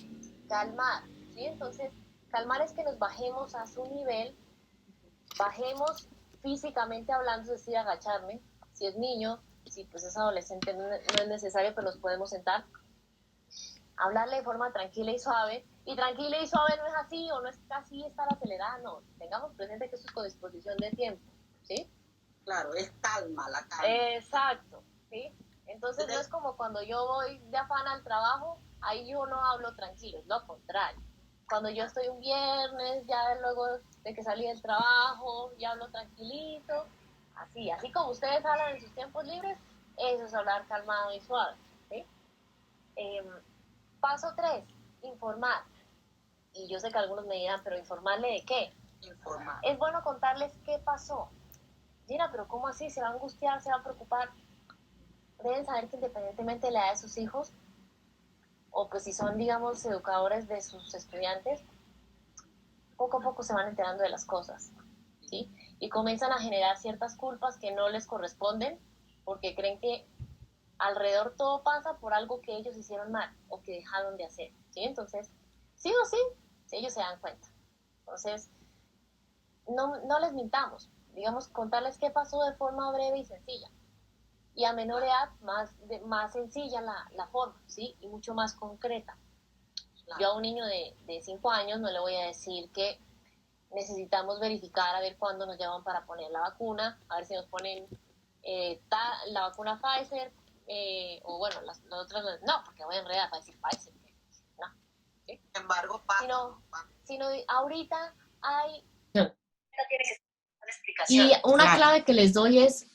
calmar. ¿Sí? Entonces, calmar es que nos bajemos a su nivel, bajemos físicamente hablando, es decir, agacharme. Si es niño, si pues es adolescente, no es necesario, pero nos podemos sentar. Hablarle de forma tranquila y suave. Y tranquila y suave no es así, o no es así estar acelerada, no. Tengamos presente que esto es con disposición de tiempo, ¿sí? Claro, es calma, la calma. Exacto, ¿sí? Entonces no es como cuando yo voy de afán al trabajo, ahí yo no hablo tranquilo, es lo contrario. Cuando yo estoy un viernes, ya luego de que salí del trabajo, ya hablo tranquilito, así como ustedes hablan en sus tiempos libres, eso es hablar calmado y suave, ¿sí? Paso 3, informar. Y yo sé que algunos me dirán, pero ¿informarle de qué? Informar. Es bueno contarles qué pasó. Mira, pero ¿cómo así? ¿Se va a angustiar? ¿Se va a preocupar? Deben saber que independientemente de la edad de sus hijos, o pues si son, digamos, educadores de sus estudiantes, poco a poco se van enterando de las cosas, ¿sí? Y comienzan a generar ciertas culpas que no les corresponden, porque creen que alrededor todo pasa por algo que ellos hicieron mal o que dejaron de hacer, ¿sí? Entonces, sí o sí, ellos se dan cuenta. Entonces, no les mintamos, digamos, contarles qué pasó de forma breve y sencilla. Y a menor edad, más sencilla la forma, ¿sí? Y mucho más concreta. Claro. Yo a un niño de 5 años no le voy a decir que necesitamos verificar a ver cuándo nos llaman para poner la vacuna, a ver si nos ponen la vacuna Pfizer, o bueno, las otras no, porque voy a enredar para decir Pfizer. No. ¿Sí? Sin embargo, pasa. Sino ahorita hay... No. Y una clave que les doy es,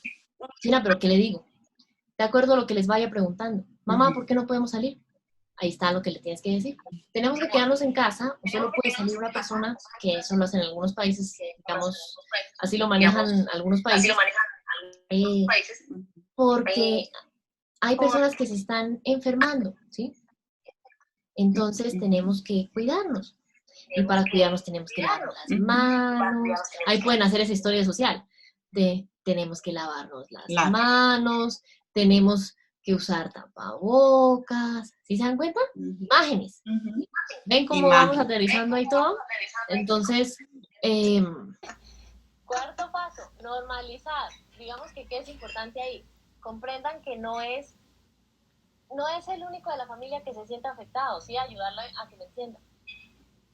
Gina, pero ¿qué le digo? De acuerdo a lo que les vaya preguntando. Mamá, ¿por qué no podemos salir? Ahí está lo que le tienes que decir. Tenemos que quedarnos en casa o solo puede salir una persona, que eso lo hacen en algunos países, digamos, así lo manejan algunos países, porque hay personas que se están enfermando, ¿sí? Entonces tenemos que cuidarnos. Y para cuidarnos tenemos que lavarnos las manos. Ahí pueden hacer esa historia social de tenemos que lavarnos las manos, tenemos que usar tapabocas. ¿Sí se dan cuenta? Imágenes. ¿Ven cómo vamos aterrizando ahí todo? Entonces, cuarto paso, normalizar. Digamos que qué es importante ahí. Comprendan que no es el único de la familia que se sienta afectado, sí, ayudarle a que lo entienda.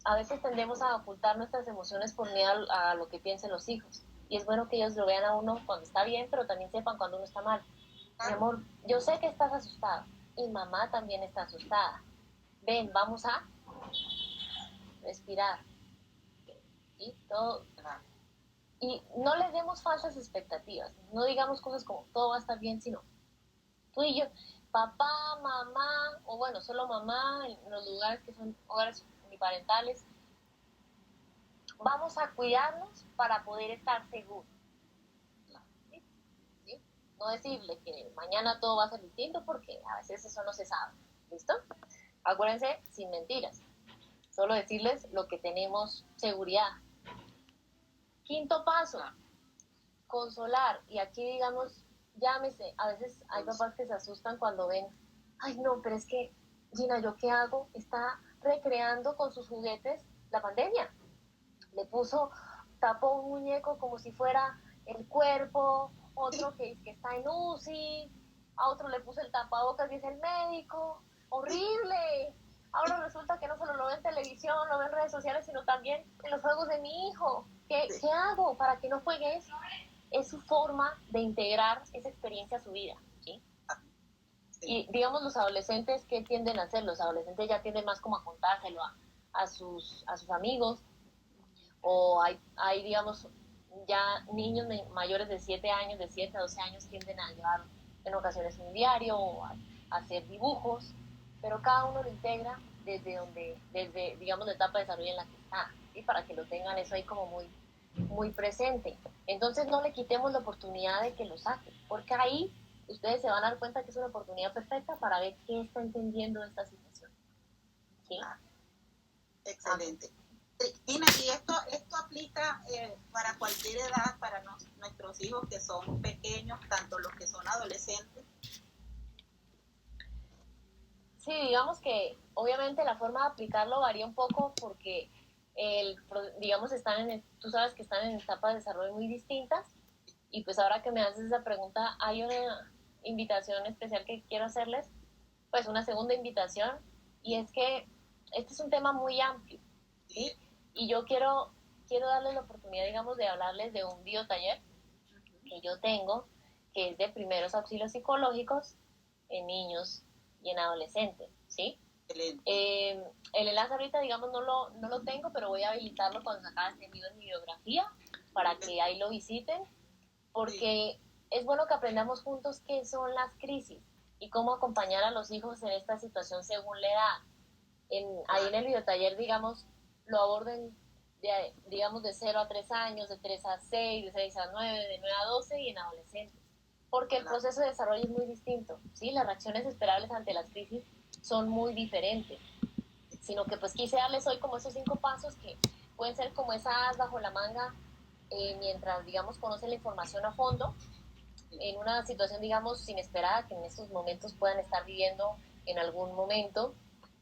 A veces tendemos a ocultar nuestras emociones por miedo a lo que piensen los hijos. Y es bueno que ellos lo vean a uno cuando está bien, pero también sepan cuando uno está mal. Mi amor, yo sé que estás asustado y mamá también está asustada. Ven, vamos a respirar. ¿Sí? Todo. Y no les demos falsas expectativas. No digamos cosas como todo va a estar bien, sino tú y yo, papá, mamá, o bueno, solo mamá en los lugares que son hogares uniparentales. Vamos a cuidarnos para poder estar seguros. ¿Sí? ¿Sí? No decirle que mañana todo va a ser distinto porque a veces eso no se sabe. ¿Listo? Acuérdense, sin mentiras. solo decirles lo que tenemos seguridad. Quinto paso, consolar. Y aquí, digamos, llámese, a veces hay papás que se asustan cuando ven, ay no, pero es que, Gina, ¿yo qué hago? Está recreando con sus juguetes la pandemia. Le puso, tapó un muñeco como si fuera el cuerpo, otro que está en UCI, a otro le puso el tapabocas y es el médico. ¡Horrible! Ahora resulta que no solo lo ve en televisión, lo ve en redes sociales, sino también en los juegos de mi hijo. ¿Qué hago para que no juegue eso? Es su forma de integrar esa experiencia a su vida, ¿sí? Y digamos los adolescentes, ¿qué tienden a hacer? Los adolescentes ya tienden más como a contárselo a sus amigos, o hay digamos, ya niños mayores de 7 años, de 7 a 12 años, tienden a llevar en ocasiones un diario o a hacer dibujos, pero cada uno lo integra desde digamos, la etapa de desarrollo en la que está, ¿sí? Para que lo tengan eso ahí como muy presente. Entonces no le quitemos la oportunidad de que lo saque, porque ahí ustedes se van a dar cuenta que es una oportunidad perfecta para ver qué está entendiendo de esta situación. ¿Sí? Excelente. Cristina, y esto aplica para cualquier edad, para nuestros hijos que son pequeños, tanto los que son adolescentes. Sí, digamos que obviamente la forma de aplicarlo varía un poco porque digamos tú sabes que están en etapas de desarrollo muy distintas, y pues ahora que me haces esa pregunta hay una invitación especial que quiero hacerles, pues una segunda invitación, y es que este es un tema muy amplio, ¿sí? Y yo quiero darles la oportunidad, digamos, de hablarles de un biotaller que yo tengo, que es de primeros auxilios psicológicos en niños y en adolescentes, ¿sí? El enlace ahorita, digamos, no lo tengo, pero voy a habilitarlo cuando se acabe este video en mi biografía para que ahí lo visiten, porque es bueno que aprendamos juntos qué son las crisis y cómo acompañar a los hijos en esta situación según la edad. Ahí en el videotaller, digamos, lo aborden digamos, de 0 a 3 años, de 3 a 6, de 6 a 9, de 9 a 12 y en adolescentes. Porque el proceso de desarrollo es muy distinto, ¿sí? Las reacciones esperables ante las crisis son muy diferentes. Sino que pues quise darles hoy como esos 5 pasos que pueden ser como esa as bajo la manga, mientras, digamos, conocen la información a fondo, en una situación, digamos, inesperada que en estos momentos puedan estar viviendo en algún momento.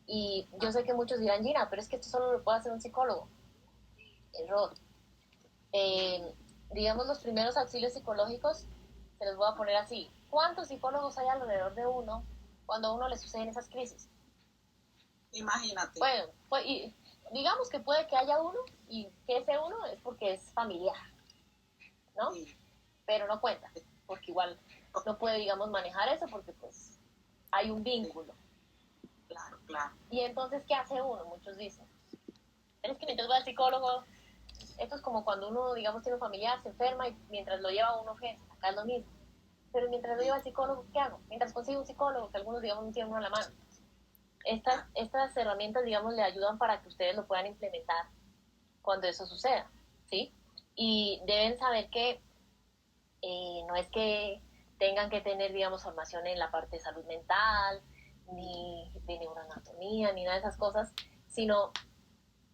Y yo sé que muchos dirán, Gina, pero es que esto solo lo puede hacer un psicólogo. Error. Digamos, los primeros auxilios psicológicos, se los voy a poner así. ¿Cuántos psicólogos hay alrededor de uno cuando a uno le suceden esas crisis? Imagínate. Bueno, pues, y digamos que puede que haya uno, y que ese uno es porque es familiar, ¿no? Sí. Pero no cuenta, porque igual no puede, digamos, manejar eso porque pues hay un vínculo. Claro, claro. Y entonces, ¿qué hace uno? Muchos dicen, pero es que mientras va al psicólogo, esto es como cuando uno, digamos, tiene un familiar, se enferma y mientras lo lleva a una urgencia, acá es lo mismo. Pero mientras lo lleva al psicólogo, ¿qué hago? Mientras consigo un psicólogo, que algunos, digamos, no tienen uno a la mano. Estas herramientas, digamos, le ayudan para que ustedes lo puedan implementar cuando eso suceda, ¿sí? Y deben saber que no es que tengan que tener, digamos, formación en la parte de salud mental, ni de neuroanatomía, ni nada de esas cosas, sino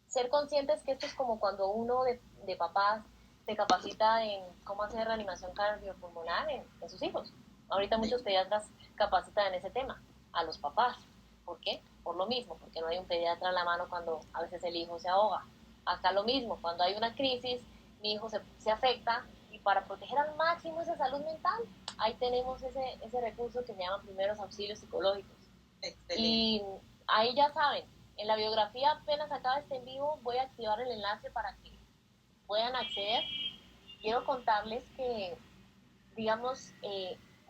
ser conscientes que esto es como cuando uno de papás se capacita en cómo hacer reanimación cardiopulmonar en sus hijos. Ahorita muchos pediatras capacitan en ese tema a los papás. ¿Por qué? Por lo mismo, porque no hay un pediatra a la mano cuando a veces el hijo se ahoga. Acá lo mismo, cuando hay una crisis, mi hijo se afecta, y para proteger al máximo esa salud mental, ahí tenemos ese recurso que se llama primeros auxilios psicológicos. Excelente. Y ahí ya saben, en la biografía apenas acaba este en vivo, voy a activar el enlace para que puedan acceder. Quiero contarles que, digamos,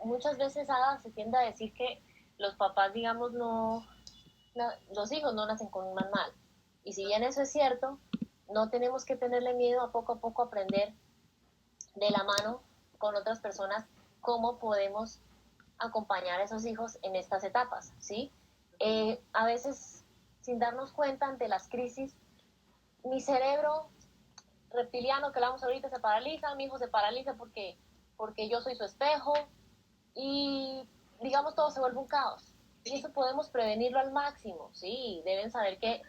muchas veces se tiende a decir que los papás, digamos, los hijos no nacen con un manual. Y si bien eso es cierto, no tenemos que tenerle miedo a poco aprender de la mano con otras personas cómo podemos acompañar a esos hijos en estas etapas, ¿sí? A veces, sin darnos cuenta ante las crisis, mi cerebro reptiliano que hablamos ahorita se paraliza, mi hijo se paraliza porque yo soy su espejo, y digamos todo se vuelve un caos. Y eso podemos prevenirlo al máximo, ¿sí? Deben saber que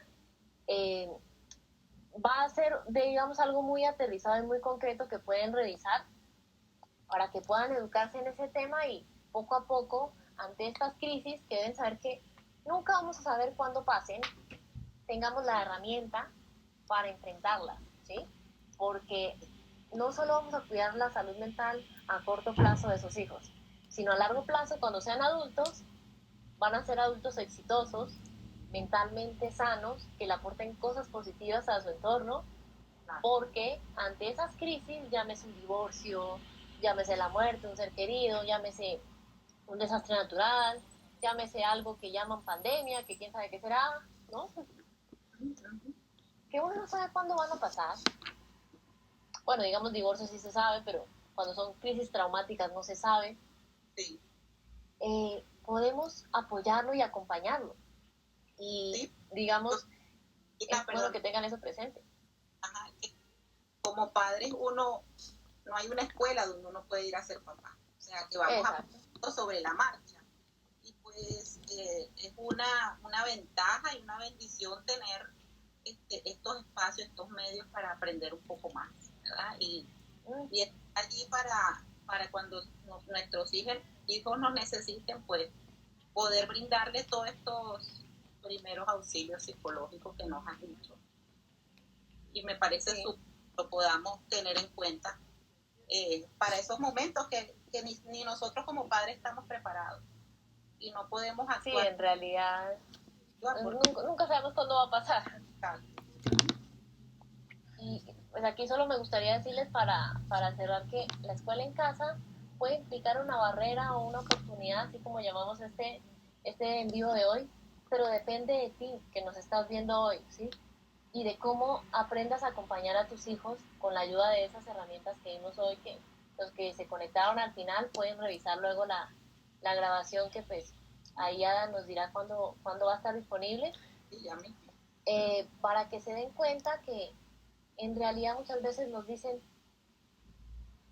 va a ser, digamos, algo muy aterrizado y muy concreto que pueden revisar para que puedan educarse en ese tema y poco a poco, ante estas crisis, que deben saber que nunca vamos a saber cuándo pasen, tengamos la herramienta para enfrentarlas, ¿sí? Porque no solo vamos a cuidar la salud mental a corto plazo de sus hijos, sino a largo plazo, cuando sean adultos, van a ser adultos exitosos, mentalmente sanos, que le aporten cosas positivas a su entorno, porque ante esas crisis, llámese un divorcio, llámese la muerte de un ser querido, llámese un desastre natural, llámese algo que llaman pandemia, que quién sabe qué será, ¿no? Que uno no sabe cuándo van a pasar. Bueno, digamos divorcio sí se sabe, pero cuando son crisis traumáticas no se sabe. Sí. Podemos apoyarlo y acompañarlo. Y Sí. digamos, es bueno que tengan eso presente. Ajá, que como padres no hay una escuela donde uno puede ir a ser papá. O sea, que vamos aprendiendo sobre la marcha. Y pues es una ventaja y una bendición tener estos espacios, estos medios para aprender un poco más, ¿verdad? Y estar allí para cuando nuestros hijos nos necesiten, pues poder brindarles todos estos primeros auxilios psicológicos que nos han dicho. Y me parece súper lo podamos tener en cuenta para esos momentos que ni nosotros como padres estamos preparados y no podemos actuar. Sí, en realidad nunca sabemos cuándo va a pasar. Y pues aquí solo me gustaría decirles para cerrar que la escuela en casa puede implicar una barrera o una oportunidad, así como llamamos este en vivo de hoy, pero depende de ti que nos estás viendo hoy, ¿sí? Y de cómo aprendas a acompañar a tus hijos con la ayuda de esas herramientas que vimos hoy, que los que se conectaron al final pueden revisar luego la grabación que pues ahí Ada nos dirá cuándo va a estar disponible, para que se den cuenta que en realidad muchas veces nos dicen,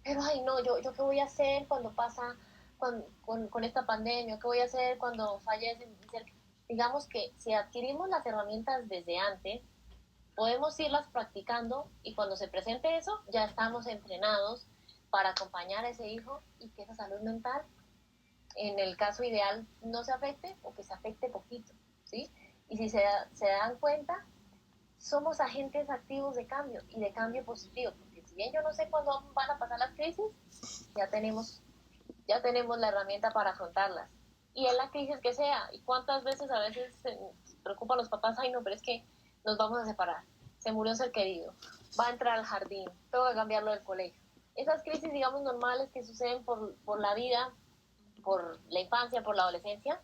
pero ay no, yo qué voy a hacer cuando pasa con esta pandemia, qué voy a hacer cuando fallece. Digamos que si adquirimos las herramientas desde antes, podemos irlas practicando y cuando se presente eso, ya estamos entrenados para acompañar a ese hijo y que esa salud mental, en el caso ideal, no se afecte o que se afecte poquito, ¿sí? Y si se dan cuenta, somos agentes activos de cambio y de cambio positivo, porque si bien yo no sé cuándo van a pasar las crisis, ya tenemos la herramienta para afrontarlas. Y en la crisis que sea, y cuántas veces a veces se preocupan los papás, ay no, pero es que nos vamos a separar, se murió un ser querido, va a entrar al jardín, tengo que cambiarlo del colegio. Esas crisis, digamos, normales que suceden por la vida, por la infancia, por la adolescencia,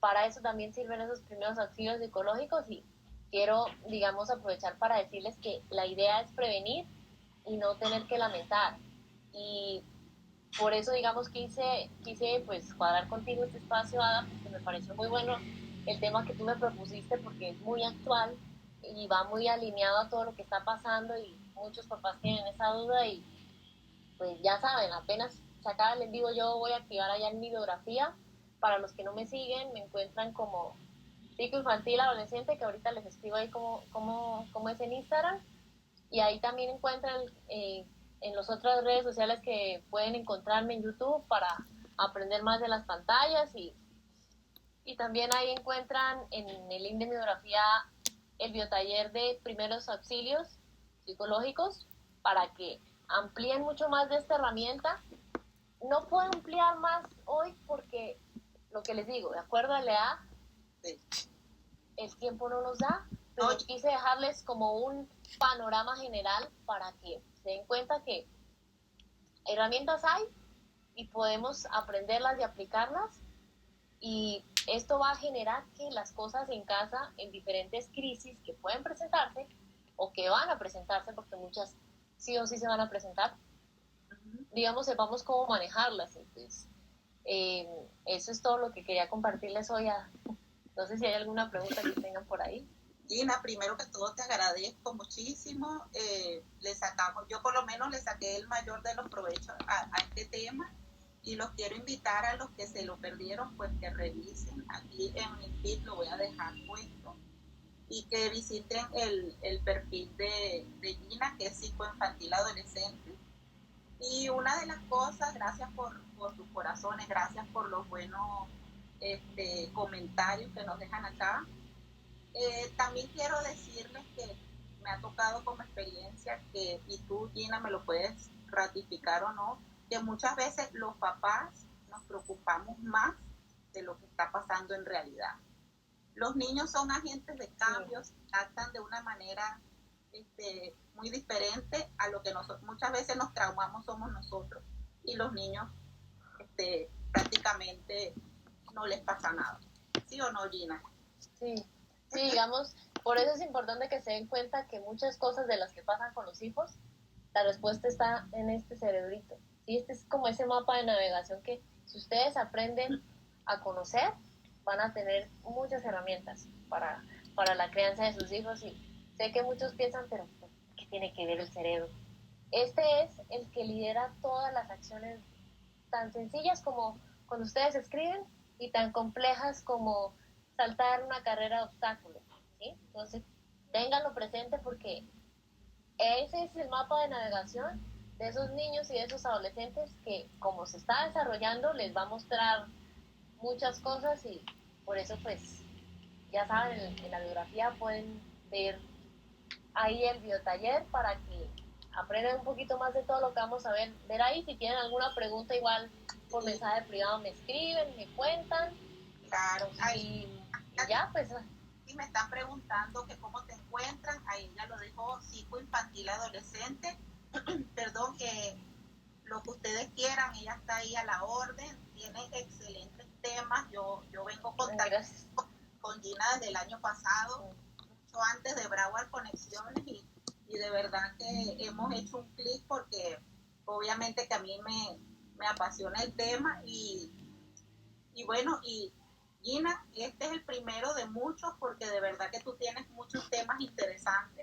para eso también sirven esos primeros auxilios psicológicos y quiero, digamos, aprovechar para decirles que la idea es prevenir y no tener que lamentar. Y por eso, digamos, quise pues cuadrar contigo este espacio, Ada, porque me pareció muy bueno el tema que tú me propusiste porque es muy actual y va muy alineado a todo lo que está pasando y muchos papás tienen esa duda y pues ya saben, apenas se acaba el en vivo yo voy a activar allá en mi biografía. Para los que no me siguen, me encuentran como Psico Infantil Adolescente, que ahorita les escribo ahí como es en Instagram. Y ahí también encuentran en las otras redes sociales que pueden encontrarme en YouTube para aprender más de las pantallas. Y también ahí encuentran en el link de mi biografía el biotaller de primeros auxilios psicológicos para que amplíen mucho más de esta herramienta. No puedo ampliar más hoy porque lo que les digo, de acuerdo a la edad, el tiempo no nos da, pero quise dejarles como un panorama general para que se den cuenta que herramientas hay y podemos aprenderlas y aplicarlas, y esto va a generar que las cosas en casa, en diferentes crisis que pueden presentarse o que van a presentarse, porque muchas sí o sí se van a presentar, digamos, sepamos cómo manejarlas. Entonces, eso es todo lo que quería compartirles hoy. No sé si hay alguna pregunta que tengan por ahí. Gina, primero que todo te agradezco muchísimo. Yo por lo menos le saqué el mayor de los provechos a este tema y los quiero invitar a los que se lo perdieron, pues que revisen. Aquí en mi feed lo voy a dejar puesto y que visiten el perfil de Gina, que es psicoinfantil adolescente. Y una de las cosas, gracias por sus corazones, gracias por los buenos comentarios que nos dejan acá. También quiero decirles que me ha tocado como experiencia que, y tú, Gina, me lo puedes ratificar o no, que muchas veces los papás nos preocupamos más de lo que está pasando en realidad. Los niños son agentes de cambios, actúan de una manera muy diferente a lo que nosotros muchas veces nos traumamos somos nosotros, y los niños prácticamente no les pasa nada. ¿Sí o no, Gina? Sí, sí, digamos, por eso es importante que se den cuenta que muchas cosas de las que pasan con los hijos, la respuesta está en este cerebrito. ¿Sí? Este es como ese mapa de navegación que si ustedes aprenden a conocer, van a tener muchas herramientas para la crianza de sus hijos. Y sé que muchos piensan, pero ¿qué tiene que ver el cerebro? Este es el que lidera todas las acciones tan sencillas como cuando ustedes escriben y tan complejas como saltar una carrera de obstáculos, ¿sí? Entonces, ténganlo presente porque ese es el mapa de navegación de esos niños y de esos adolescentes que, como se está desarrollando, les va a mostrar muchas cosas y por eso, pues, ya saben, en la biografía pueden ver ahí el biotaller para que aprendan un poquito más de todo lo que vamos a ver ahí. Si tienen alguna pregunta, igual por mensaje privado me escriben, me cuentan. Claro. Y ya, pues. Y me están preguntando que cómo te encuentran. Ahí ella lo dijo, psicoinfantil adolescente. Perdón, que lo que ustedes quieran, ella está ahí a la orden. Tiene excelentes temas. Yo vengo contactando con Gina desde el año pasado, mucho antes de Broward Conexiones, y de verdad que hemos hecho un clic porque obviamente que a mí me apasiona el tema y bueno, y Gina, este es el primero de muchos porque de verdad que tú tienes muchos temas interesantes